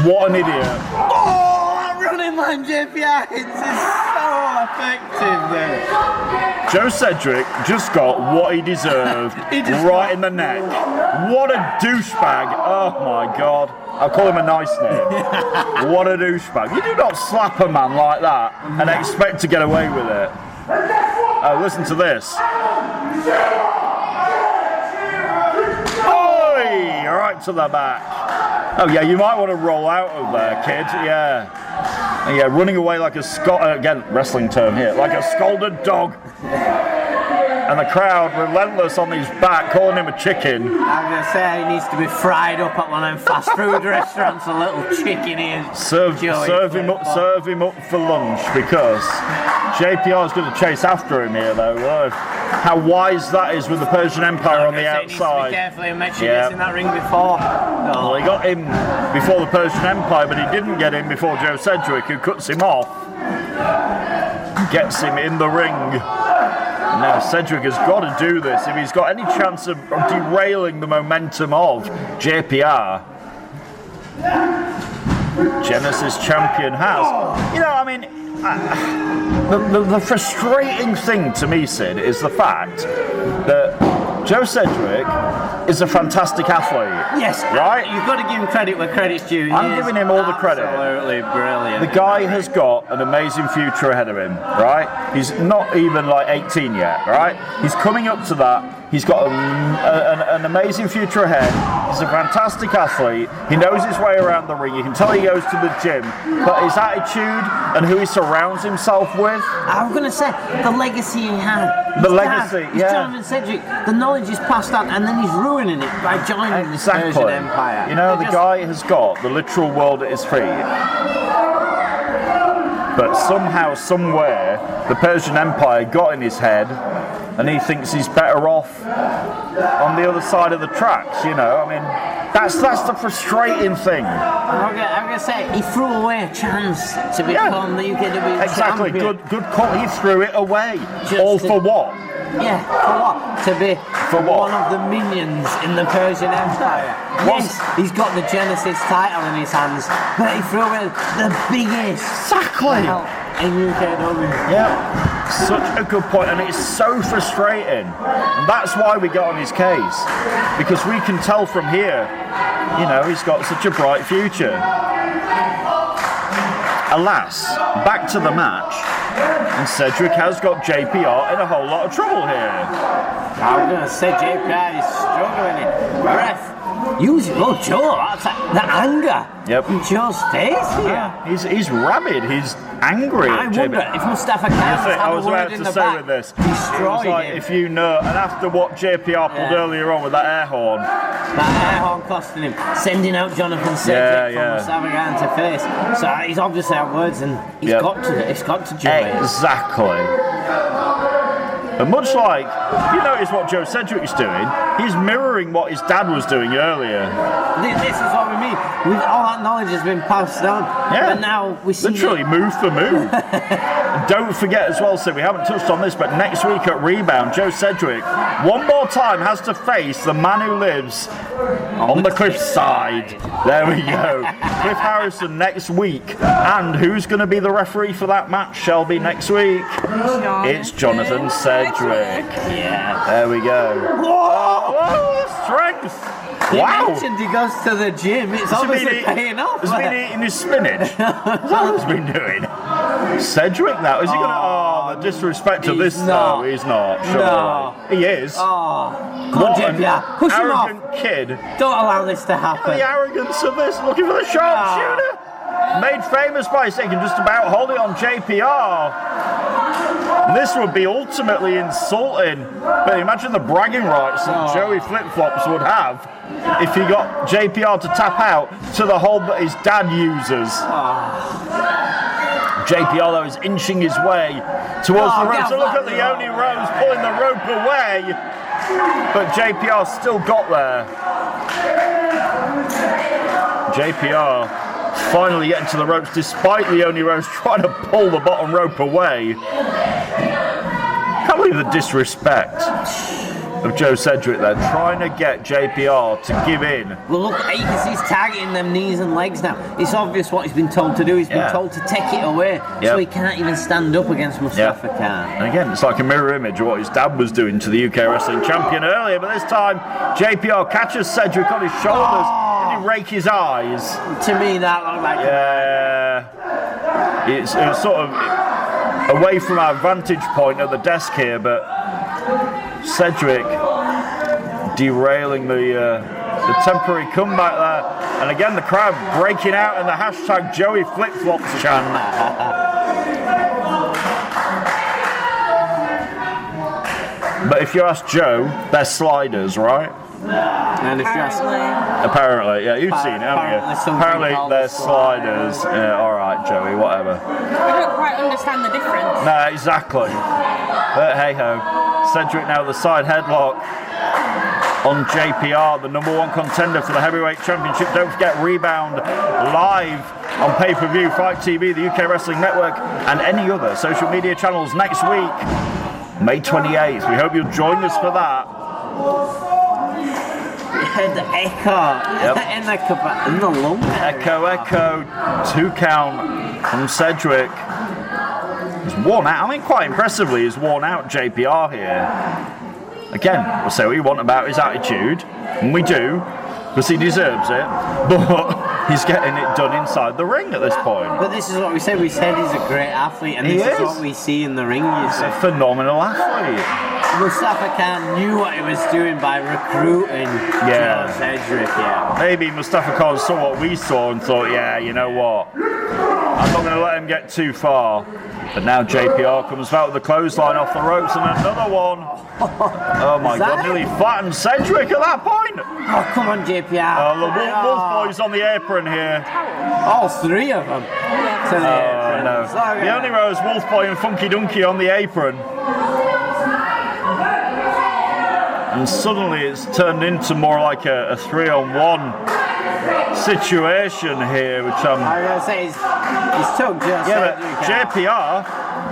What an idiot. Oh, that running line JPR hits is so effective there. Joe Cedric just got what he deserved right in the neck. What a douchebag. Oh my God. I'll call him a nice name. What a douchebag. You do not slap a man like that and expect to get away with it. Oh, listen to this. Oi! Right to the back. Oh yeah, you might want to roll out of there, kid. Yeah. Yeah, running away like a again, wrestling term here, like a scalded dog. And the crowd relentless on his back, calling him a chicken. I'm going to say he needs to be fried up at one of them fast food restaurants, a little chicken here. Serve him up for lunch, because JPR's going to chase after him here, though. How wise that is with the Persian Empire on the outside. He needs to be careful and make sure he gets in that ring before. Well, he got him before the Persian Empire, but he didn't get him before Joe Cedric, who cuts him off. Gets him in the ring. Now Cedric has got to do this if he's got any chance of derailing the momentum of JPR. Genesis champion has. You know, I mean, the frustrating thing to me, Sid, is the fact that Joe Cedric is a fantastic athlete. Yes, right? You've got to give him credit where credit's due. I'm giving him all the credit. Absolutely brilliant. The guy has got an amazing future ahead of him, right? He's not even like 18 yet, right? He's coming up to that. He's got an amazing future ahead. He's a fantastic athlete. He knows his way around the ring. You can tell he goes to the gym. But his attitude and who he surrounds himself with. I'm going to say, the legacy he had. Jonathan Cedric, the knowledge is passed on, and then he's ruining it by joining the Persian Empire. You know, the guy has got the literal world at his feet. But somehow, somewhere, the Persian Empire got in his head, and he thinks he's better off on the other side of the tracks, you know. I mean, that's the frustrating thing. I'm going to say, he threw away a chance to become the UKW exactly. champion. Good call. He threw it away. For what? Yeah, for what? To be one of the minions in the Persian Empire. Yes, he's got the Genesis title in his hands, but he threw away the biggest in UKW. Yeah, such a good point, and it's so frustrating. And that's why we get on his case, because we can tell from here, you know, he's got such a bright future. Alas, back to the match. And Cedric has got JPR in a whole lot of trouble here. I'm going to say JPR is struggling. Ref, use it. Oh, Joe, that's the anger. Yep. In Joe's face here. He's rabid. He's angry. I wonder if Mustafa Khan I was about to say with this. Destroyed like, him. if you know, and after what JPR pulled earlier on with that air horn. That air horn costing him, sending out Jonathan Cedric from Mustafa Khan to face. So he's obviously out words, and he's got to Joe. Exactly. And much like, if you notice what Joe Cedric's doing, he's mirroring what his dad was doing earlier. This is what we mean. All that knowledge has been passed on. Yeah. But now we see. Literally move for move. Don't forget as well, so we haven't touched on this, but next week at Rebound, Joe Cedric, one more time, has to face the man who lives on the cliffside. There we go. Cliff Harrison next week. And who's going to be the referee for that match, Shelby, next week? It's Jonathan Cedric. Yeah. There we go. Whoa, strength. Wow. He mentioned he goes to the gym. It's obviously paying off. Has he been eating his spinach? That's what he's been doing. Cedric now. Is he going to... Oh, the disrespect of this though. He's not. Sure. No. He is. Oh, come on, JPR. Push him off. Arrogant kid. Don't allow this to happen. The arrogance of this. Looking for the sharpshooter. Made famous by saying just about holding on JPR. This would be ultimately insulting. But imagine the bragging rights that Joey Flip-Flops would have if he got JPR to tap out to the hold that his dad uses. JPR though is inching his way towards the rope. So look at Leonie Rose pulling the rope away. But JPR still got there. JPR finally getting to the ropes despite Leonie Rose trying to pull the bottom rope away. Can't believe the disrespect of Joe Cedric there, trying to get JPR to give in. Well, look, you can see he's targeting them knees and legs now. It's obvious what he's been told to do. He's been told to take it away, so he can't even stand up against Mustafa Khan. And again, it's like a mirror image of what his dad was doing to the UK Wrestling Champion earlier, but this time JPR catches Cedric on his shoulders and he rake his eyes. To me, that looked like it's sort of away from our vantage point at the desk here, but Cedric derailing the temporary comeback there, and again the crowd breaking out in the hashtag Joey Flip-Flops chant. But if you ask Joe, they're sliders, right? And if you ask, apparently, yeah, you've seen it, haven't you? Apparently they're sliders. Yeah, all right, Joey, whatever. I don't quite understand the difference. No, exactly. But hey ho, Cedric now the side headlock on JPR, the #1 contender for the heavyweight championship. Don't forget, Rebound live on pay-per-view, Fight TV, the UK Wrestling Network, and any other social media channels next week, May 28th. We hope you'll join us for that. the echo. In the lung. Echo, 2 count from Cedric. He's worn out. I mean, quite impressively, he's worn out JPR here. Again, we'll say what you want about his attitude, and we do, because he deserves it, but he's getting it done inside the ring at this point. But this is what we said. We said he's a great athlete, and this is what we see in the ring. He's a phenomenal athlete. Mustafa Khan knew what he was doing by recruiting Joe Cedric. Maybe Mustafa Khan saw what we saw and thought, yeah, you know what, I'm not going to let him get too far. But now JPR comes back with the clothesline off the ropes and another one. Oh my God, nearly flattened Cedric at that point. Oh, come on, JPR. Oh, the Wolf Boys on the apron here. All 3 of them. No. Leonie Rose, Wolf Boy and Funky Donkey on the apron. And suddenly it's turned into more like a 3-on-1 situation here, which I'm going to say he's took just. Yeah, but JPR,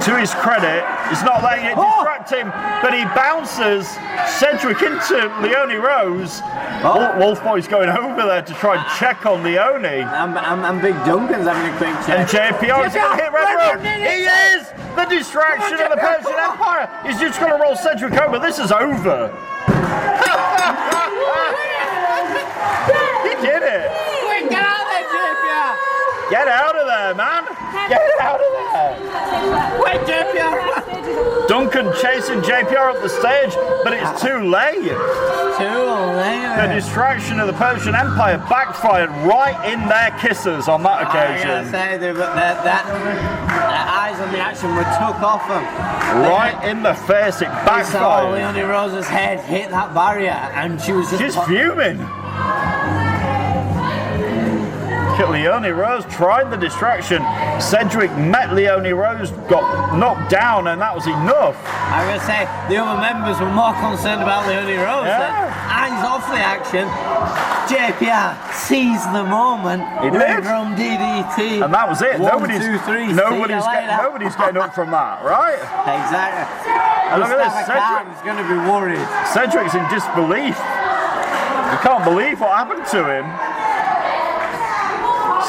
to his credit, is not letting it distract him, but he bounces Cedric into Leonie Rose. Wolf Boy's going over there to try and check on Leonie. And Big Duncan's having a quick check. And JPR is going to hit Red Rope. He is the distraction of the Persian Empire. He's just going to roll Cedric over. This is over. He did it. Get out of there, JPR. Get out of there, man. Get out of there. Wait, JPR. Duncan chasing JPR up the stage, but it's too late. The distraction of the Persian Empire backfired right in their kisses on that occasion. I gotta say, their eyes on the action were took off them. Right in the face, it backfired. Saw Leonie Rose's head hit that barrier, and she was just fuming. Leonie Rose tried the distraction. Cedric met Leonie Rose, got knocked down, and that was enough. I was going to say, the other members were more concerned about Leonie Rose. Eyes off the action. JPR seized the moment. He did. From DDT. And that was it. 1, 2, 3. Nobody's getting up from that, right? Exactly. And look at this. Cedric's going to be worried. Cedric's in disbelief. You can't believe what happened to him.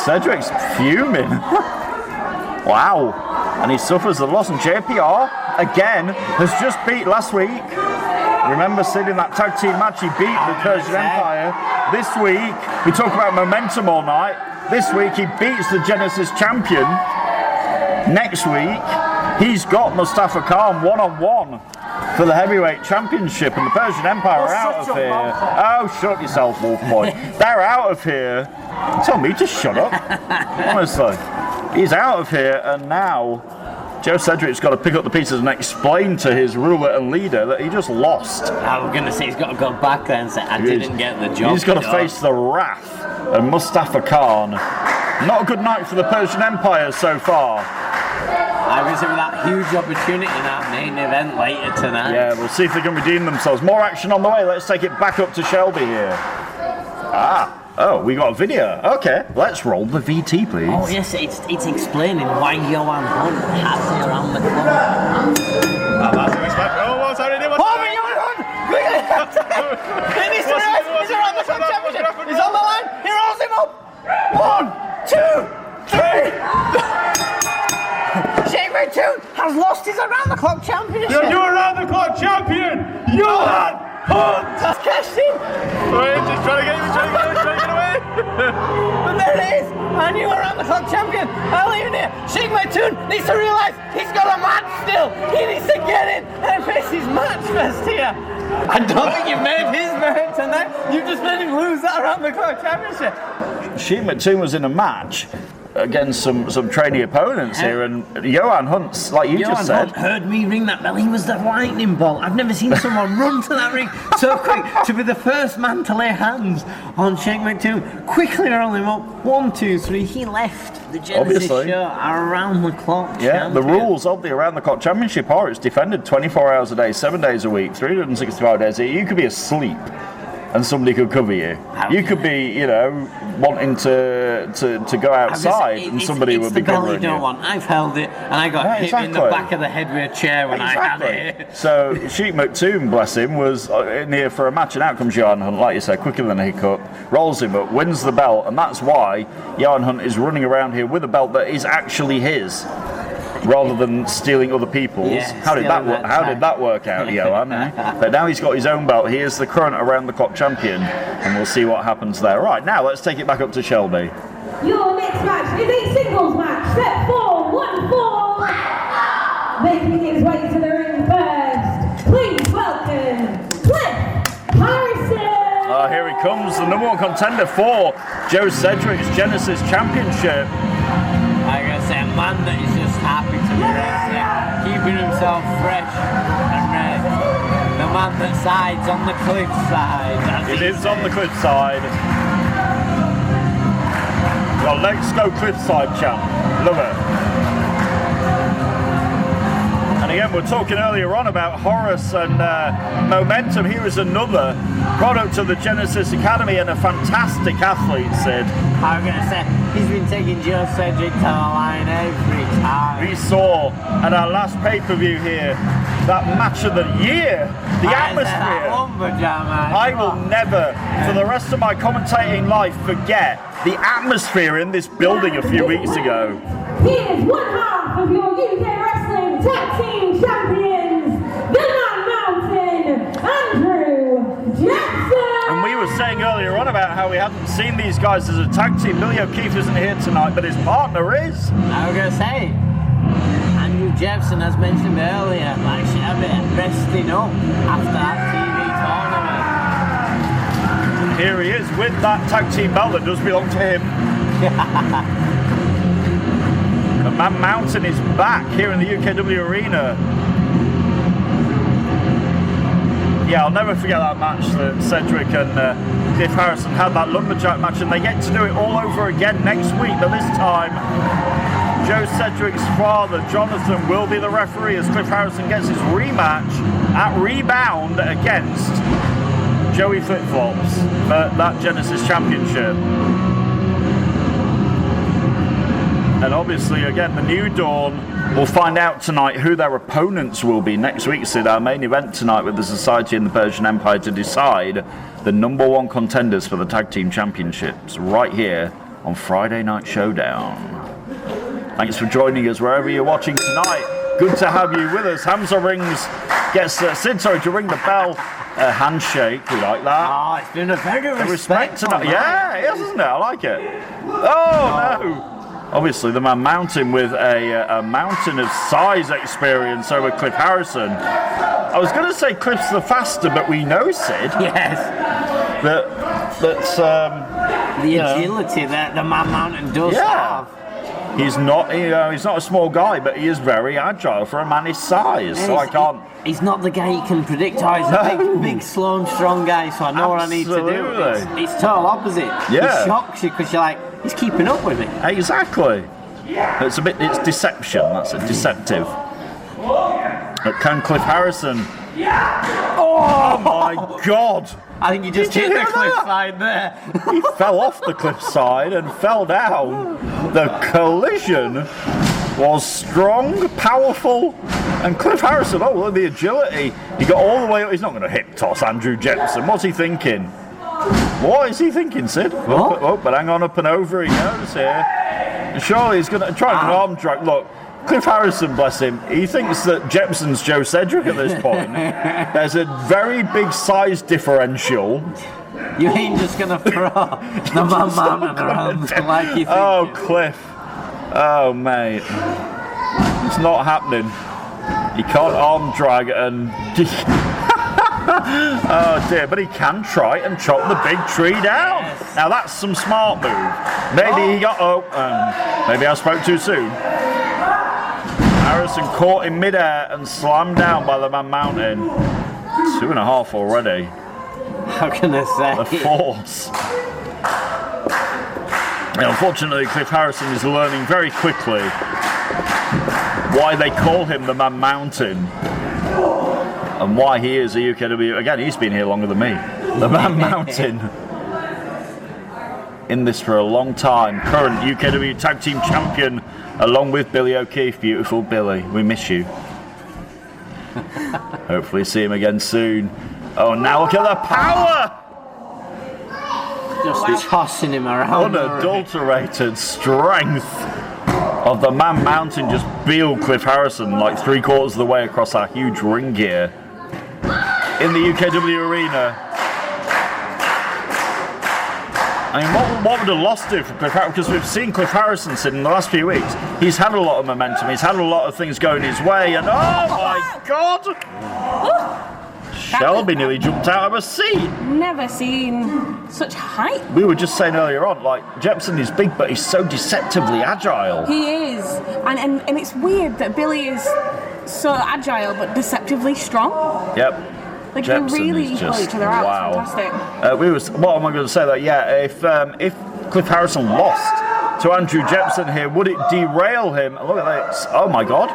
Cedric's fuming. Wow. And he suffers the loss. And JPR, again, has just beat last week. Remember Sid in that tag team match, he beat the Persian Empire. This week, we talk about momentum all night. This week, he beats the Genesis champion. next week, he's got Mustafa Khan one-on-one for the heavyweight championship, and the Persian Empire are out of here. Oh, shut yourself, Wolf Boy. They're out of here. Tell me to shut up. Honestly. He's out of here, and now Joe Cedric's got to pick up the pieces and explain to his ruler and leader that he just lost. I was going to say he's got to go back there and say, I didn't get the job. He's got to face the wrath of Mustafa Khan. Not a good night for the Persian Empire so far. I was with that huge opportunity in that main event later tonight. Yeah, we'll see if they can redeem themselves. More action on the way. Let's take it back up to Shelby here. Oh, we got a video. Okay, let's roll the VT, please. Oh yes, it's explaining why Johan Hunt has it around the corner. Oh, what's happening? Johan Hunt! He's around the club championship. He's on the line. He rolls him up. 1, 2, 3. Shane McToon has lost his around-the-clock championship. You're around the clock champion, Johan Hunt! That's cashed in. Wait, just trying to get away. But there it is. I knew around-the-clock champion. I'll leave it here. Shane McToon needs to realise he's got a match still. He needs to get in and face his match first here. I don't think you've made his merit tonight. You've just made him lose that around-the-clock championship. Shane McToon was in a match against some trainee opponents here, and Johan Hunt's, like you just said. Hunt heard me ring that bell. He was the lightning bolt. I've never seen someone run to that ring so quick to be the first man to lay hands on Shane McToon. Quickly roll him up. 1, 2, 3. He left the Genesis show around the clock. Yeah, the rules of the around the clock championship are it's defended 24 hours a day, 7 days a week, 365 days a year. You could be asleep and somebody could cover you. You could be, wanting to go outside and somebody would be covering you. It's the bell you don't want. I've held it and I got hit in the back of the head with a chair when I had it. So Sheik McToon, bless him, was in here for a match, and out comes Johan Hunt, like you said, quicker than a hiccup, rolls him up, wins the belt, and that's why Johan Hunt is running around here with a belt that is actually his, rather than stealing other people's. Yeah, how did that work out, Johan? But now he's got his own belt. He is the current around-the-clock champion, and we'll see what happens there. Right, now let's take it back up to Shelby. Your next match is a singles match, set 4, 1-4. Making his way to the ring first, please welcome Cliff Harrison. Here he comes, the number 1 contender for Joe Cedric's Genesis Championship. I gotta say, a man that is just happy to be wrestling, keeping himself fresh and ready. The man that sides on the cliff side. He lives on the cliffside. Well, let's go cliffside, champ. Love it. And again, we're talking earlier on about Horace and momentum. Here is another product of the Genesis Academy and a fantastic athlete, Sid. I'm going to say, he's been taking Joe Cedric to the line every time. We saw at our last pay-per-view here, that match of the year, the atmosphere. I will never, for the rest of my commentating life, forget the atmosphere in this building a few weeks ago. Here's one half of your UK Wrestling Tag Team Champions, the Man Mountain, Andrew Jackson. And we were saying earlier on about how we hadn't seen these guys as a tag team. Billy O'Keefe isn't here tonight, but his partner is. I was going to say, Andrew Jepson, as mentioned earlier, like should have been resting up after that TV tournament. Here he is with that tag team belt that does belong to him. The Man Mountain is back here in the UKW arena. Yeah, I'll never forget that match that Cedric and Cliff Harrison had, that lumberjack match, and they get to do it all over again next week, but this time Joe Cedric's father, Jonathan, will be the referee as Cliff Harrison gets his rematch at Rebound against Joey Flip-Flops for that Genesis Championship. And obviously, again, the New Dawn will find out tonight who their opponents will be next week. Sid, our main event tonight with the Society and the Persian Empire to decide the number 1 contenders for the Tag Team Championships right here on Friday Night Showdown. Thanks for joining us wherever you're watching tonight. Good to have you with us. Hamza gets Sid to ring the bell. A handshake, we like that. Oh, it's been a very respect tonight. Yeah, it is, isn't it? I like it. Oh, no. Obviously, the man Mountain with a mountain of size experience over Cliff Harrison. I was going to say Cliff's the faster, but we know, Sid, Yes. that The agility that the man Mountain does have. he's not he's not a small guy, but he is very agile for a man his size. So I can't. He's not the guy you can predict. Oh, he's a big, slow and strong guy, so I know what I need to do. Absolutely. It's total opposite. Yeah. It shocks you because you're like, he's keeping up with me. Exactly. It's deception. That's it. Deceptive. But can Cliff Harrison? Oh my God! I think you just Did you hit the hear cliff that? side there. He fell off the cliffside and fell down. The collision was strong, powerful, and Cliff Harrison, oh, look at the agility. He got all the way up. He's not going to hip toss Andrew Jepson. What's he thinking? What is he thinking, Sid? Oh, but hang on, up and over he goes here. And surely he's going to try an arm drag. Look, Cliff Harrison, bless him, he thinks that Jepson's Joe Cedric at this point. There's a very big size differential. You ain't just going to throw the man Mountain around like you think. Oh, Cliff. Oh, mate. It's not happening. He can't arm drag and... oh, dear. But he can try and chop the big tree down. Yes. Now, that's some smart move. Maybe he got... maybe I spoke too soon. Harrison caught in midair and slammed down by the man Mountain. 2.5 already. How can I say? The force. And unfortunately, Cliff Harrison is learning very quickly why they call him the man Mountain and why he is a UKW. Again, he's been here longer than me. The man Mountain. In this for a long time. Current UKW Tag Team Champion, along with Billy O'Keefe. Beautiful Billy, we miss you. Hopefully see him again soon. Oh, now look at the power! Just tossing him around. Unadulterated strength of the man Mountain. Just bealed Cliff Harrison like 3/4 of the way across our huge ring gear in the UKW arena. I mean, what would have lost it for Cliff Harrison? Because we've seen Cliff Harrison in the last few weeks. He's had a lot of momentum. He's had a lot of things going his way. And oh my God! Shelby nearly jumped out of a seat. Never seen such height. We were just saying earlier on, like, Jepson is big, but he's so deceptively agile. He is. And it's weird that Billy is so agile but deceptively strong. Yep. Like, Jepson they really is equal just, each other out. wow. It's fantastic. What am I going to say? That if Cliff Harrison lost to Andrew Jepson here, would it derail him? Look at that! Oh my God!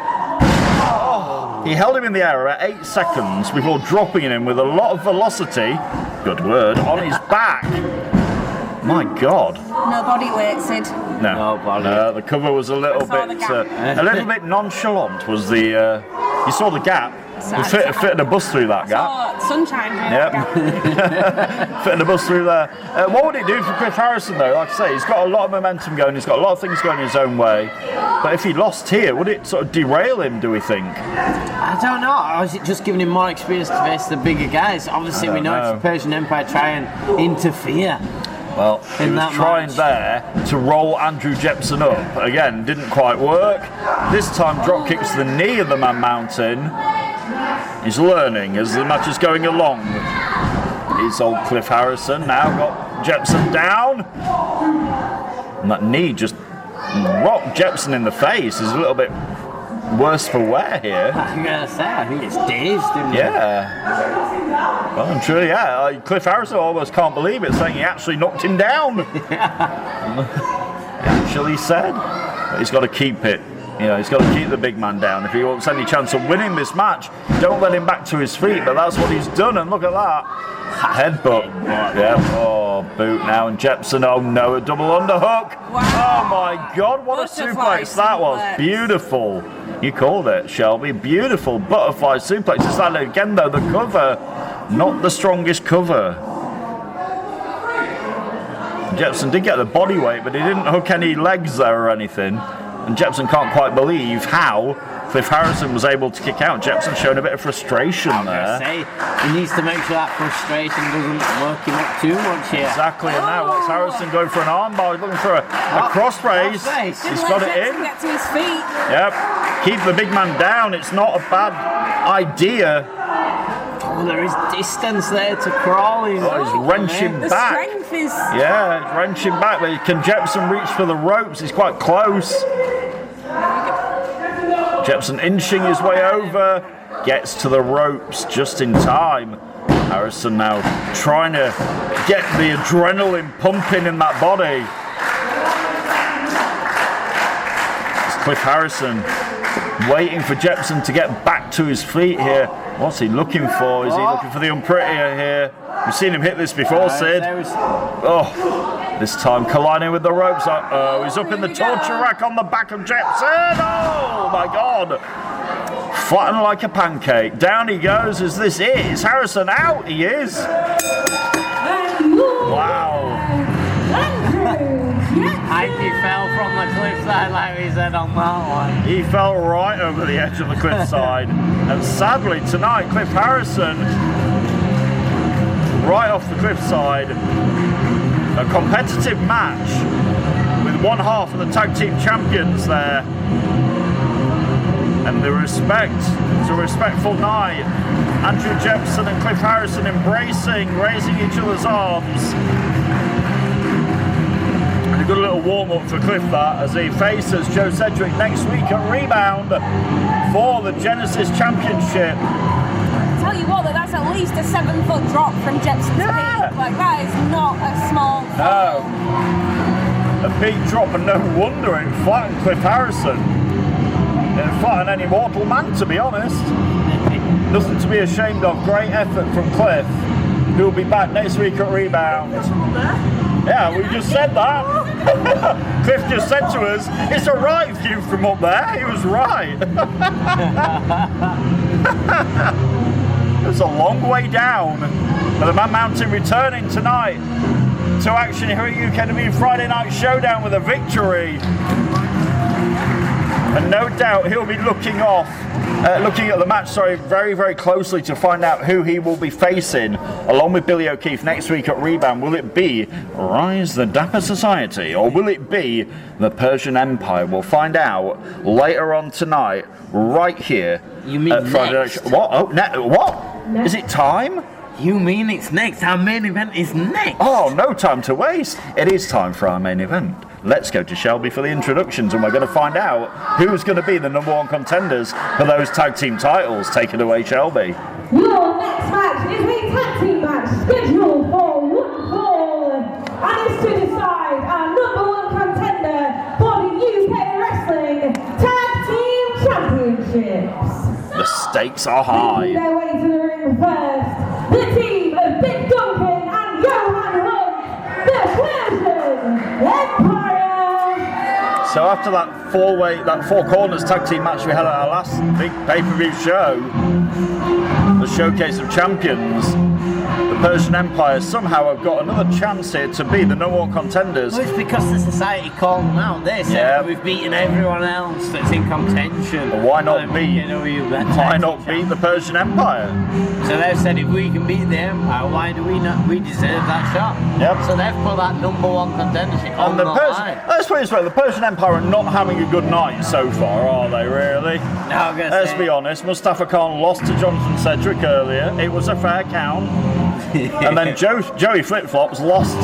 Oh, he held him in the air about 8 seconds before dropping him with a lot of velocity. Good word on his back. My God! No body weight, Sid. No, the cover was a little bit nonchalant. Was the you saw the gap? Fitting a bus through that gap. Oh, sunshine. Yep. Fitting a bus through there. What would it do for Cliff Harrison though? Like I say, he's got a lot of momentum going. He's got a lot of things going his own way. But if he lost here, would it sort of derail him? Do we think? I don't know. Or is it just giving him more experience to face the bigger guys? Obviously, we know it's Persian Empire try and interfere. Well, he was trying there to roll Andrew Jepson up. Again, didn't quite work. This time, drop kicks to the knee of the man Mountain. He's learning as the match is going along. It's old Cliff Harrison now got Jepson down. And that knee just rocked Jepson in the face. Is a little bit worse for wear here. I'm going to say, I think it's dazed him. Yeah. Well, I'm sure, yeah. Cliff Harrison almost can't believe it, saying he actually knocked him down. He actually said. But he's got to keep it. You know, he's got to keep the big man down if he wants any chance of winning this match. Don't let him back to his feet, but that's what he's done, and look at that. Headbutt. Yeah, oh, boot now, and Jepson, oh no, a double underhook. Wow. Oh my God, what a suplex that was. Beautiful. You called it, Shelby. Beautiful butterfly suplex. It's that again, though, the cover, not the strongest cover. Jepson did get the body weight, but he didn't hook any legs there or anything. And Jepson can't quite believe how, Cliff Harrison was able to kick out. Jepson showed a bit of frustration there. He needs to make sure that frustration doesn't work him up too much here. Exactly, and now what's Harrison going for an armbar? He's looking for a cross raise. He's got it in. Get to his feet. Yep. Keep the big man down. It's not a bad idea. Oh, there is distance there to crawl. He's wrenching The back. strength is. Yeah, he's wrenching back. But can Jepson reach for the ropes? He's quite close. Jepson inching his way over. Gets to the ropes just in time. Harrison now trying to get the adrenaline pumping in that body. It's Cliff Harrison waiting for Jepson to get back to his feet here. What's he looking for? Is he looking for the unprettier here? We've seen him hit this before, Sid. Oh, this time colliding with the ropes. Uh-oh, he's up in the torture rack on the back of Jepson. Oh my God. Flattened like a pancake. Down he goes. Is this it? Is Harrison out? He is. Wow. He fell from the cliffside like we said on that one. He fell right over the edge of the cliffside. And sadly tonight, Cliff Harrison, right off the cliffside, a competitive match with one half of the tag team champions there. And it's a respectful night. Andrew Jepson and Cliff Harrison embracing, raising each other's arms. And a good little warm-up for Cliff that as he faces Joe Cedric next week at Rebound for the Genesis Championship. Tell you what, that's at least a 7-foot drop from Jepson's feet. Like, that is not a small No. A big drop, and no wonder it flattened Cliff Harrison. It flattened any mortal man, to be honest. Nothing to be ashamed of. Great effort from Cliff, who'll be back next week at Rebound. Yeah, we just said that. Cliff just said to us, it's a right view from up there. He was right. It's a long way down. But the Man Mountain returning tonight to action here at UKW Friday Night Showdown with a victory. And no doubt he'll be looking at the match, very, very closely to find out who he will be facing, along with Billy O'Keefe next week at Rebound. Will it be Rise the Dapper Society, or will it be the Persian Empire? We'll find out later on tonight, right here. You mean at Friday next? Night What? Oh, what? Is it time? You mean it's next? Our main event is next. Oh, no time to waste. It is time for our main event. Let's go to Shelby for the introductions, and we're going to find out who's going to be the #1 contenders for those tag team titles. Take it away, Shelby. Your next match is a tag team match scheduled for one fall, and it's to decide our #1 contender for the UK Wrestling Tag Team Championships. The stakes are high. Making their way to the ring first, the team of Big Duncan and Johan Hunt, the Persian Empire. So after that four corners tag team match we had at our last big pay-per-view show, the Showcase of Champions, the Persian Empire somehow have got another chance here to be the #1 contenders. Well, it's because the society called them out. They said we've beaten everyone else that's in contention. Well, why not beat the Persian Empire? So they've said if we can beat the Empire, why do we not? We deserve that shot. Yep. So they've put that #1 contendership on the line. Let's put it this way, the Persian Empire are not having a good night so far, are they really? No, let's be honest, Mustafa Khan lost to Jonathan Cedric earlier. It was a fair count. And then Joey Flip-Flops lost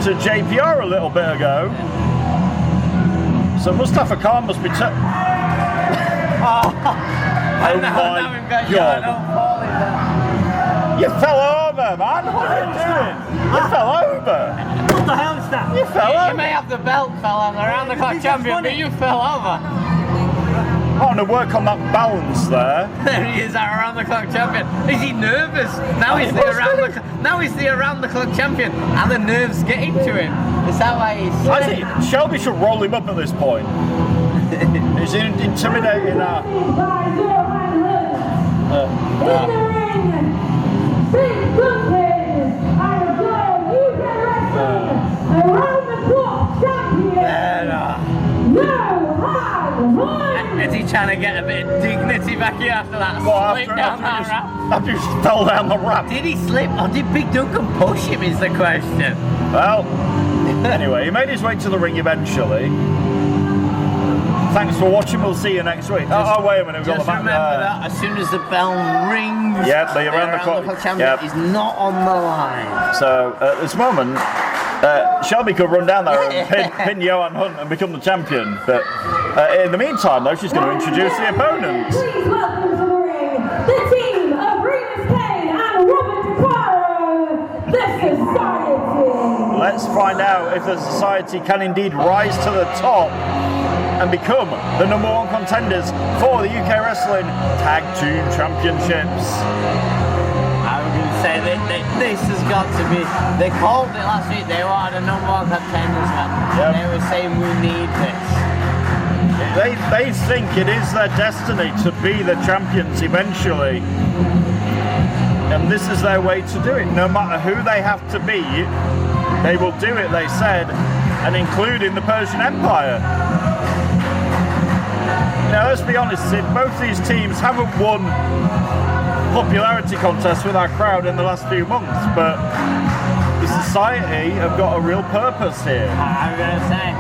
to JPR a little bit ago. So Mustafa Khan must be oh my God. You fell over, man. What are you doing? You fell over. What the hell is that? You fell over. You may have the belt, fella, the round the clock champion, but you fell over. I want to work on that balance there. There he is, our around the clock champion. Is he nervous? Now he's the around the clock champion, and the nerves get into him. Is that why he's? I think Shelby should roll him up at this point. He's intimidating By Johan Hunt. In the ring, Big Duncan, our UK Wrestling around the clock champion. Johan Is he trying to get a bit of dignity back here after that slip down that ramp? After he just fell down the ramp. Did he slip or did Big Duncan push him is the question. Well, anyway, he made his way to the ring eventually. Thanks for watching, we'll see you next week. Oh, wait a minute, we've got the Just back remember there. that as soon as the bell rings, Yep, the around the clock. champion Yep. is not on the line. So, at this moment, Shelby could run down there and pin Johan Hunt and become the champion. But in the meantime, though, she's going to introduce the opponents. Please welcome to the ring the team of Remus Kane and Robert DeCaro, the Society. Let's find out if the Society can indeed rise to the top and become the #1 contenders for the UK Wrestling Tag Team Championships. I was going to say that this has got to be. They called it last week. They wanted a #1 contenders match. Yep. They were saying we need this. They think it is their destiny to be the champions eventually. And this is their way to do it. No matter who they have to beat, they will do it, they said, and including the Persian Empire. Now, let's be honest, both these teams haven't won popularity contests with our crowd in the last few months, but the Society have got a real purpose here. I'm going to say,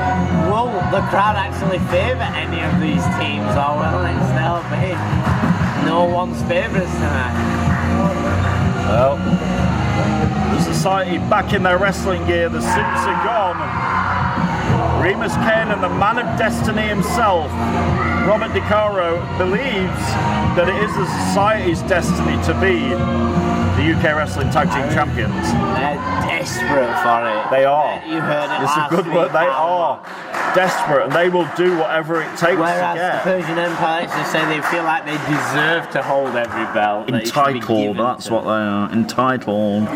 will the crowd actually favour any of these teams, or will it still be no one's favourites tonight? Well, the Society back in their wrestling gear, the suits are gone. Remus Kane and the man of destiny himself, Robert DeCaro, believes that it is the Society's destiny to be the UK Wrestling Tag Team Champions. They're desperate for it. They are. You heard it It's a last good week, word. They Al. are desperate, and they will do whatever it takes Whereas to the get. Persian Empire actually say they feel like they deserve to hold every belt. that it should be Entitled, given that's to what they are. Entitled.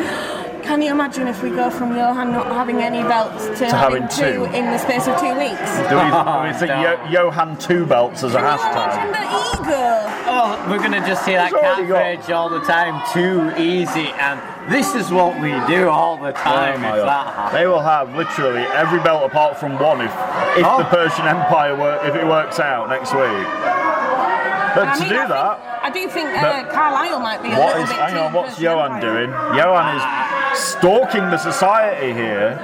Can you imagine if we go from Johan not having any belts to having having two. in the space of 2 weeks? Do we think No. Johan 2 belts as a Can you imagine hashtag? the ego? Oh, we're going to just see that He's already got- catchphrase all the time. Too easy, and this is what we do all the time. Oh my It's God. that hard. They will have literally every belt apart from one if Oh. the Persian Empire if it works out next week. But to do that, I do think But Carlisle might be a what little is bit hang too on? What's Persian Johan Empire. doing? Johan is stalking the Society here.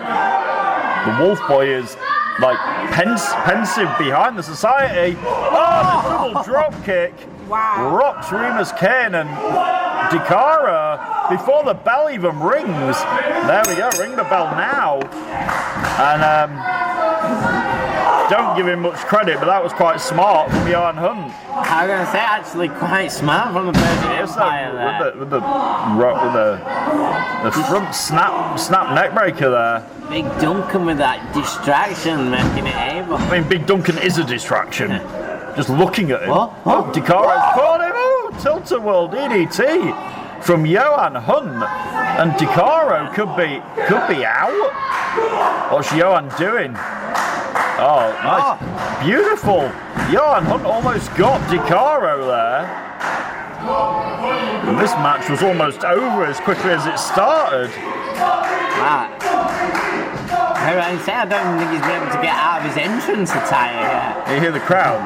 The Wolf Boy is like pensive behind the Society. Oh, the double drop kick Wow. rocks Remus Kane and DeCaro before the bell even rings. There we go, ring the bell now. And don't give him much credit, but that was quite smart from Johan Hunt. I'm going to say actually quite smart from the Persian Yes, Empire there. with the front snap neck breaker there. Big Duncan with that distraction making it able. I mean, Big Duncan is a distraction. Just looking at him. What? Oh, DeCaro's caught him. Oh, tilt-a-whirl DDT from Johan Hunt, and DeCaro could be out. What's Johan doing? Oh, nice, beautiful. Johan Hunt almost got DeCaro there. And this match was almost over as quickly as it started. Right. I don't think he's been able to get out of his entrance attire yet. You hear the crowd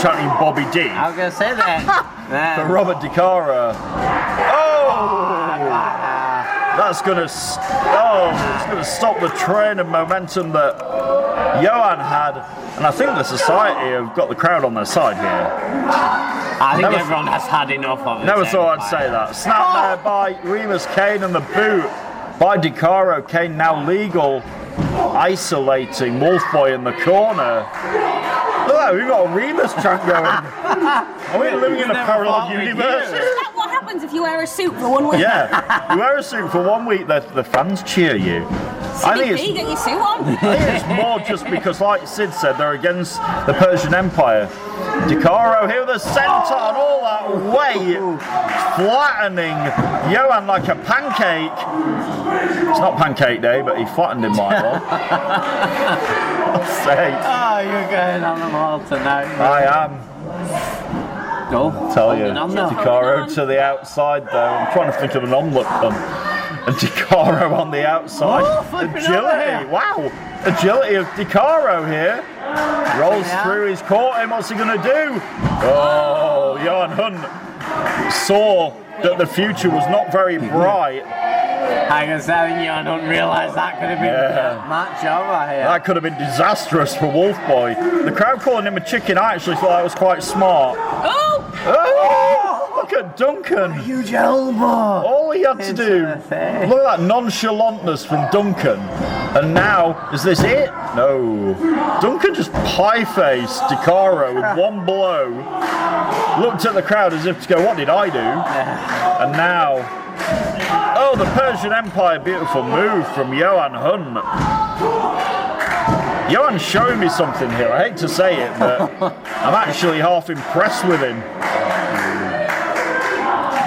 chanting Bobby D I was going to say that. for Robert DeCaro. Oh! That's gonna it's gonna stop the train of momentum that Johan had, and I think the Society have got the crowd on their side here. I think Never- everyone has had enough of it. Never thought I'd say that. Snap there by Remus Kane and the boot by DeCaro. Kane now legal, isolating Wolfboy in the corner. Look at that, we've got a Remus chant going. Are we living in a parallel universe? Is that what happens if you wear a suit for 1 week? Yeah, you wear a suit for 1 week, the fans cheer you. I think CDP, get your suit on. I think it's more just because, like Sid said, they're against the Persian Empire. DeCaro here with a senton all that weight, flattening Johan like a pancake. It's not pancake day, but he flattened him like one. God's sake. Oh, you're going on the ball tonight. I am. Go. Tell you, On now. DeCaro to the outside though. I'm trying to think of an omelette pun. And DeCaro on the outside. Oh, flipping over Agility, here. wow. Agility of DeCaro here. Rolls through, he's caught him, what's he going to do? Oh, Johan Hunt saw that the future was not very bright. I can say Johan Hunt realised that could have been match over here. That could have been disastrous for Wolfboy. The crowd calling him a chicken, I actually thought that was quite smart. Oh, look at Duncan. Huge elbow. All he had to do, look at that nonchalantness from Duncan. And now, is this it? No. Duncan just pie-faced DiCaro with one blow. Looked at the crowd as if to go, what did I do? And now, oh, the Persian Empire, beautiful move from Johan Hunt. Johan's showing me something here. I hate to say it, but I'm actually half impressed with him.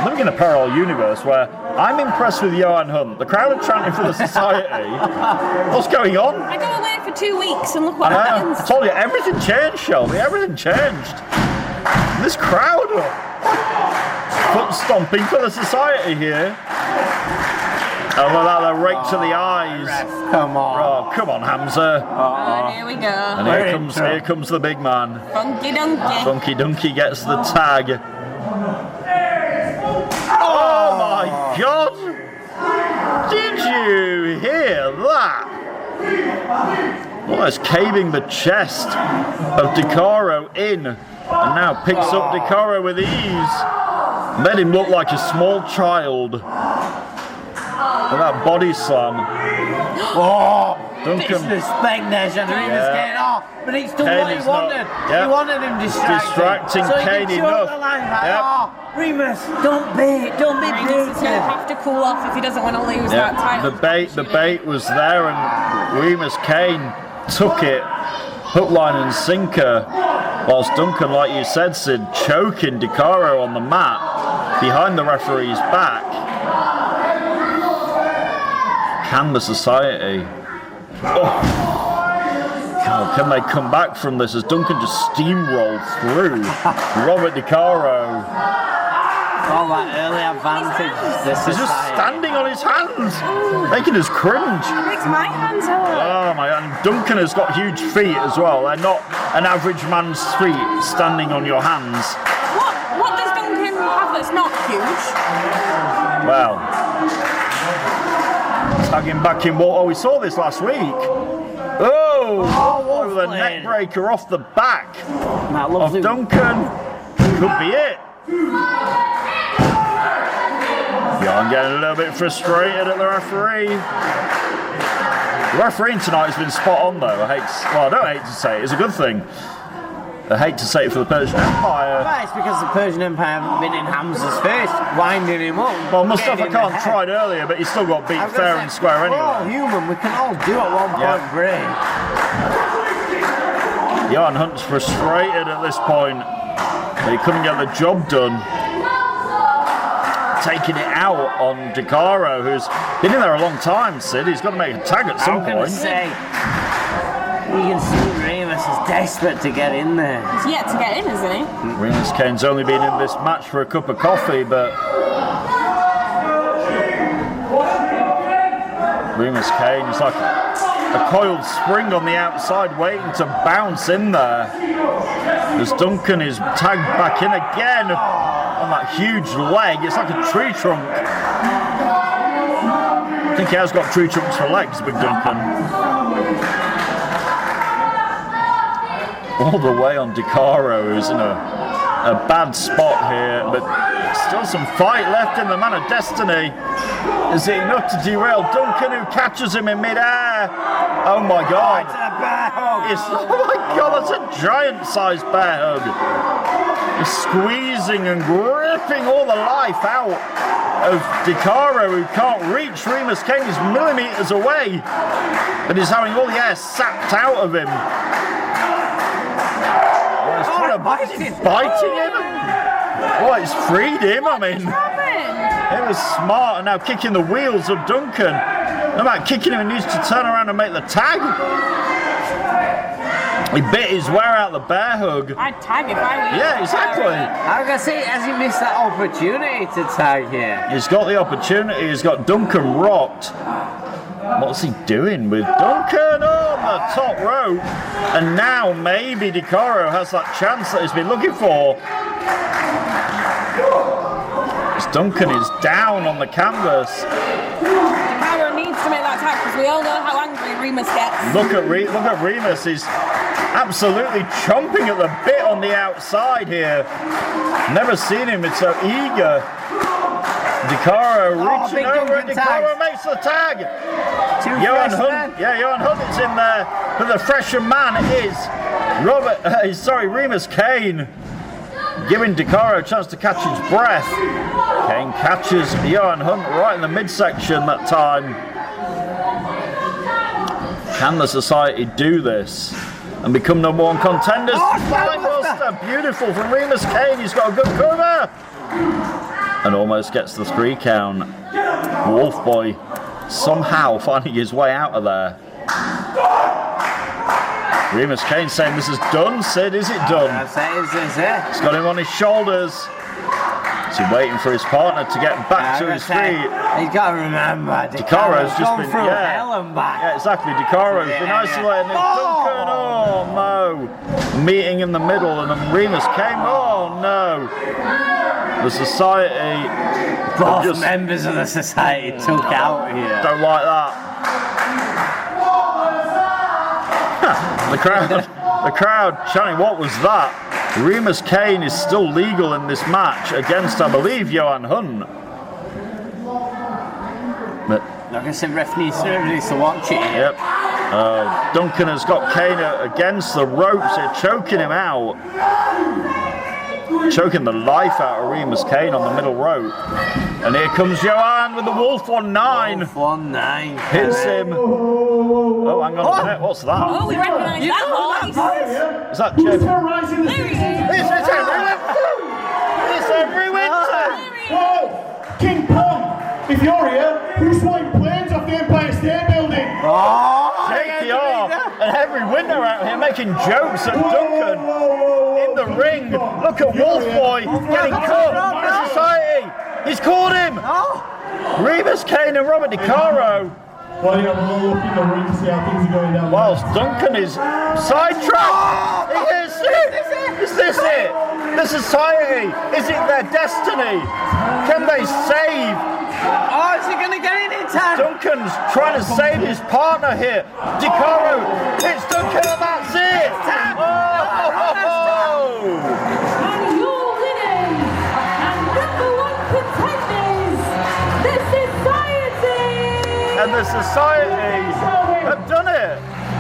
I'm living in a parallel universe where I'm impressed with Johan Hunt. The crowd are chanting for the society. What's going on? I go away for 2 weeks and look what happens. I told you, everything changed, Shelby. Everything changed. This crowd, foot stomping for the society here. Oh, look at that, right to the eyes. Come on. Oh, come on, Hamza. Oh, here we go. And here comes the big man. Funky Donkey. Funky Donkey gets the tag. Oh my God! Did you hear that? Well, it's caving the chest of DiCaro in, and now picks up DiCaro with ease. Made him look like a small child. And that body slam. Oh, Duncan. Disrespect there, Shadowing is getting off, but he's done what he wanted. He wanted him distracting. Distracting Kane enough. Remus, don't be He's going to have to cool off if he doesn't want to lose that title. The bait was there, and Remus Kane took it, hook, line, and sinker. Whilst Duncan, like you said, Sid, choking DiCaro on the mat behind the referee's back. Can the society? Oh. God, can they come back from this as Duncan just steamrolled through Robert DiCaro? Oh, that early advantage. He's just standing on his hands, making us cringe. It makes my hands hurt. Oh my God, and Duncan has got huge feet as well. They're not an average man's feet standing on your hands. What does Duncan have that's not huge? Well, tagging back in water. Oh, we saw this last week. Oh, with a neck breaker off the back of Duncan. Could be it. Yeah, I'm getting a little bit frustrated at the referee. The refereeing tonight has been spot on, though. I don't hate to say it. It's a good thing. I hate to say it for the Persian Empire. Well, it's because the Persian Empire haven't been in Hamza's face, winding him up. Well, Mustafa Khan tried earlier, but he still got beat fair and square anyway. We're all human. We can all do at one point break. Johan Hunt's frustrated at this point. But he couldn't get the job done. Taking it out on DiCaro, who's been in there a long time, Sid. He's got to make a tag at some point. You can see Remus is desperate to get in there. He's yet to get in, isn't he? Remus Kane's only been in this match for a cup of coffee, but Remus Kane is like a coiled spring on the outside waiting to bounce in there. As Duncan is tagged back in again on that huge leg. It's like a tree trunk. I think he has got tree trunks for legs, Big Duncan. All the way on DiCaro, who's in a bad spot here, but still some fight left in the Man of Destiny. Is it enough to derail Duncan, who catches him in midair? Oh my God! Oh my God, that's a giant-sized bear hug. He's squeezing and gripping all the life out of DiCaro, who can't reach Remus Kane. He's millimetres away, but he's having all the air sapped out of him. Biting him? Oh, it's freed him, I mean. It was smart, and now kicking the wheels of Duncan. No matter kicking him, he needs to turn around and make the tag. He bit his wear out the bear hug. I'd tag if I were you. Yeah, exactly. I can see, has he missed that opportunity to tag here? He's got the opportunity, he's got Duncan rocked. What's he doing with Duncan on the top rope? And now maybe DeCaro has that chance that he's been looking for. As Duncan is down on the canvas. DeCaro needs to make that tag because we all know how angry Remus gets. Look at Remus. He's absolutely chomping at the bit on the outside here. Never seen him. It's so eager. DeCaro reaching over and DeCaro makes the tag. Johan Hunt, Johan Hunt is in there, but the fresher man is Remus Kane, giving DeCaro a chance to catch his breath. Kane catches Johan Hunt right in the midsection that time. Can the Society do this and become number one contenders? Spinebuster, beautiful from Remus Kane. He's got a good cover. And almost gets the 3 count. Wolf Boy somehow finding his way out of there. Remus Kane saying this is done. Sid, is it done? He's got him on his shoulders. Is he waiting for his partner to get back to his feet? He's got to remember, DeCaro's just been through hell and back. Yeah, exactly. DeCaro's been isolating. Duncan, oh no! Meeting in the middle, and then Remus Kane. Oh no! The Society, both members of the Society took out here. Don't like that. The crowd chanting, what was that? Remus Kane is still legal in this match against, I believe, Johan Hunt. But like I said, ref needs to watch it. Yep. Duncan has got Kane against the ropes here, choking him out. Choking the life out of Remus Kane on the middle rope. And here comes Johan with the Wolf 1-9. Wolf 1-9. Hits him. Oh, hang on a minute. What's that? Oh, we recognise that voice. Is that Jim? Who's terrorising the citizens? It's Henry Winter! It's Henry Winter! Whoa! King Pong, if you're here, who's flying planes off the Empire State Building? JPR and Henry Winter out here making jokes at Duncan in the ring. Look at Wolf Boy getting caught. The Society. He's caught him. Remus Kane and Robert DeCaro. Well, you have a little look in the ring to see how things are going down. Whilst Duncan is sidetracked. Is this it? The Society. Is it their destiny? Can they save? Oh, is he going to get it in time? Duncan's trying to save his partner here. DeCaro hits Duncan and that's it. And your winners and number one contenders, the Society! And the Society have done it.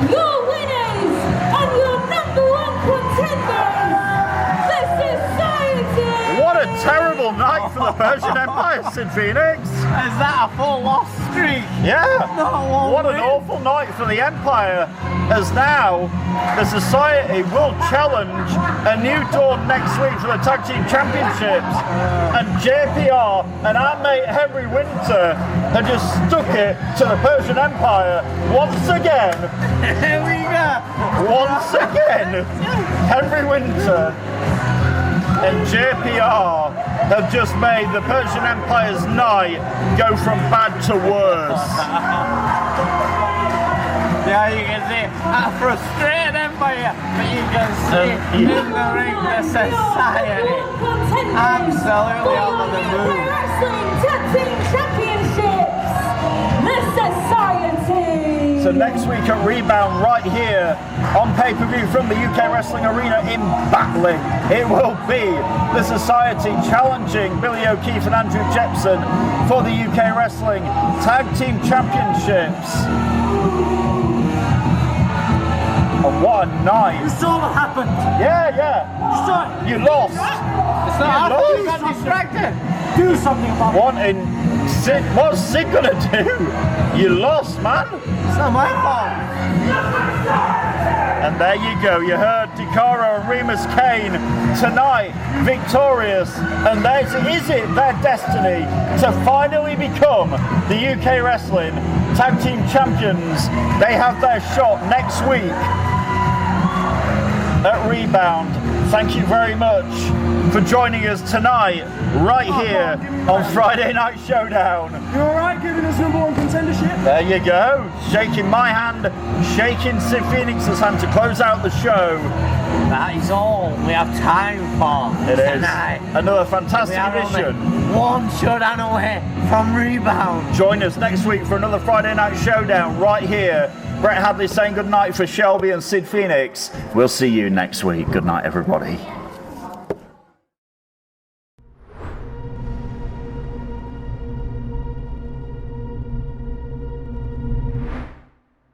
Your winners and your number one contenders, the Society! What a terrible night for the Persian Empire, Sid Phoenix. Is that a full loss streak? Yeah. What an awful night for the Empire, as now the Society will challenge a new dawn next week for the Tag Team Championships. And JPR and our mate Henry Winter have just stuck it to the Persian Empire once again. Here we go. Once again, Henry Winter and JPR have just made the Persian Empire's night go from bad to worse. Yeah, you can see a frustrated Empire, but you can see in the ring the Society absolutely over the moon. Wrestling Tag Team Championships, the Society! So next week at Rebound, right here on pay-per-view from the UK Wrestling Arena in Batley, it will be the Society challenging Billy O'Keefe and Andrew Jepson for the UK Wrestling Tag Team Championships. And what a night! You saw what happened. Yeah. You lost. It's not after you got distracted. Do something about it. What's Sid gonna do? You lost, man. It's not my fault. And there you go, you heard DeCaro and Remus Kane tonight victorious, and is it their destiny to finally become the UK Wrestling Tag Team Champions? They have their shot next week at Rebound. Thank you very much for joining us tonight, right here on Friday Night Showdown. You alright giving us number one contendership? There you go. Shaking my hand, shaking Sid Phoenix's hand to close out the show. That is all we have time for It is tonight. another We fantastic are only edition. one showdown away from rebound. Join us next week for another Friday Night Showdown right here. Brett Hadley saying good night for Shelby and Sid Phoenix. We'll see you next week. Good night, everybody.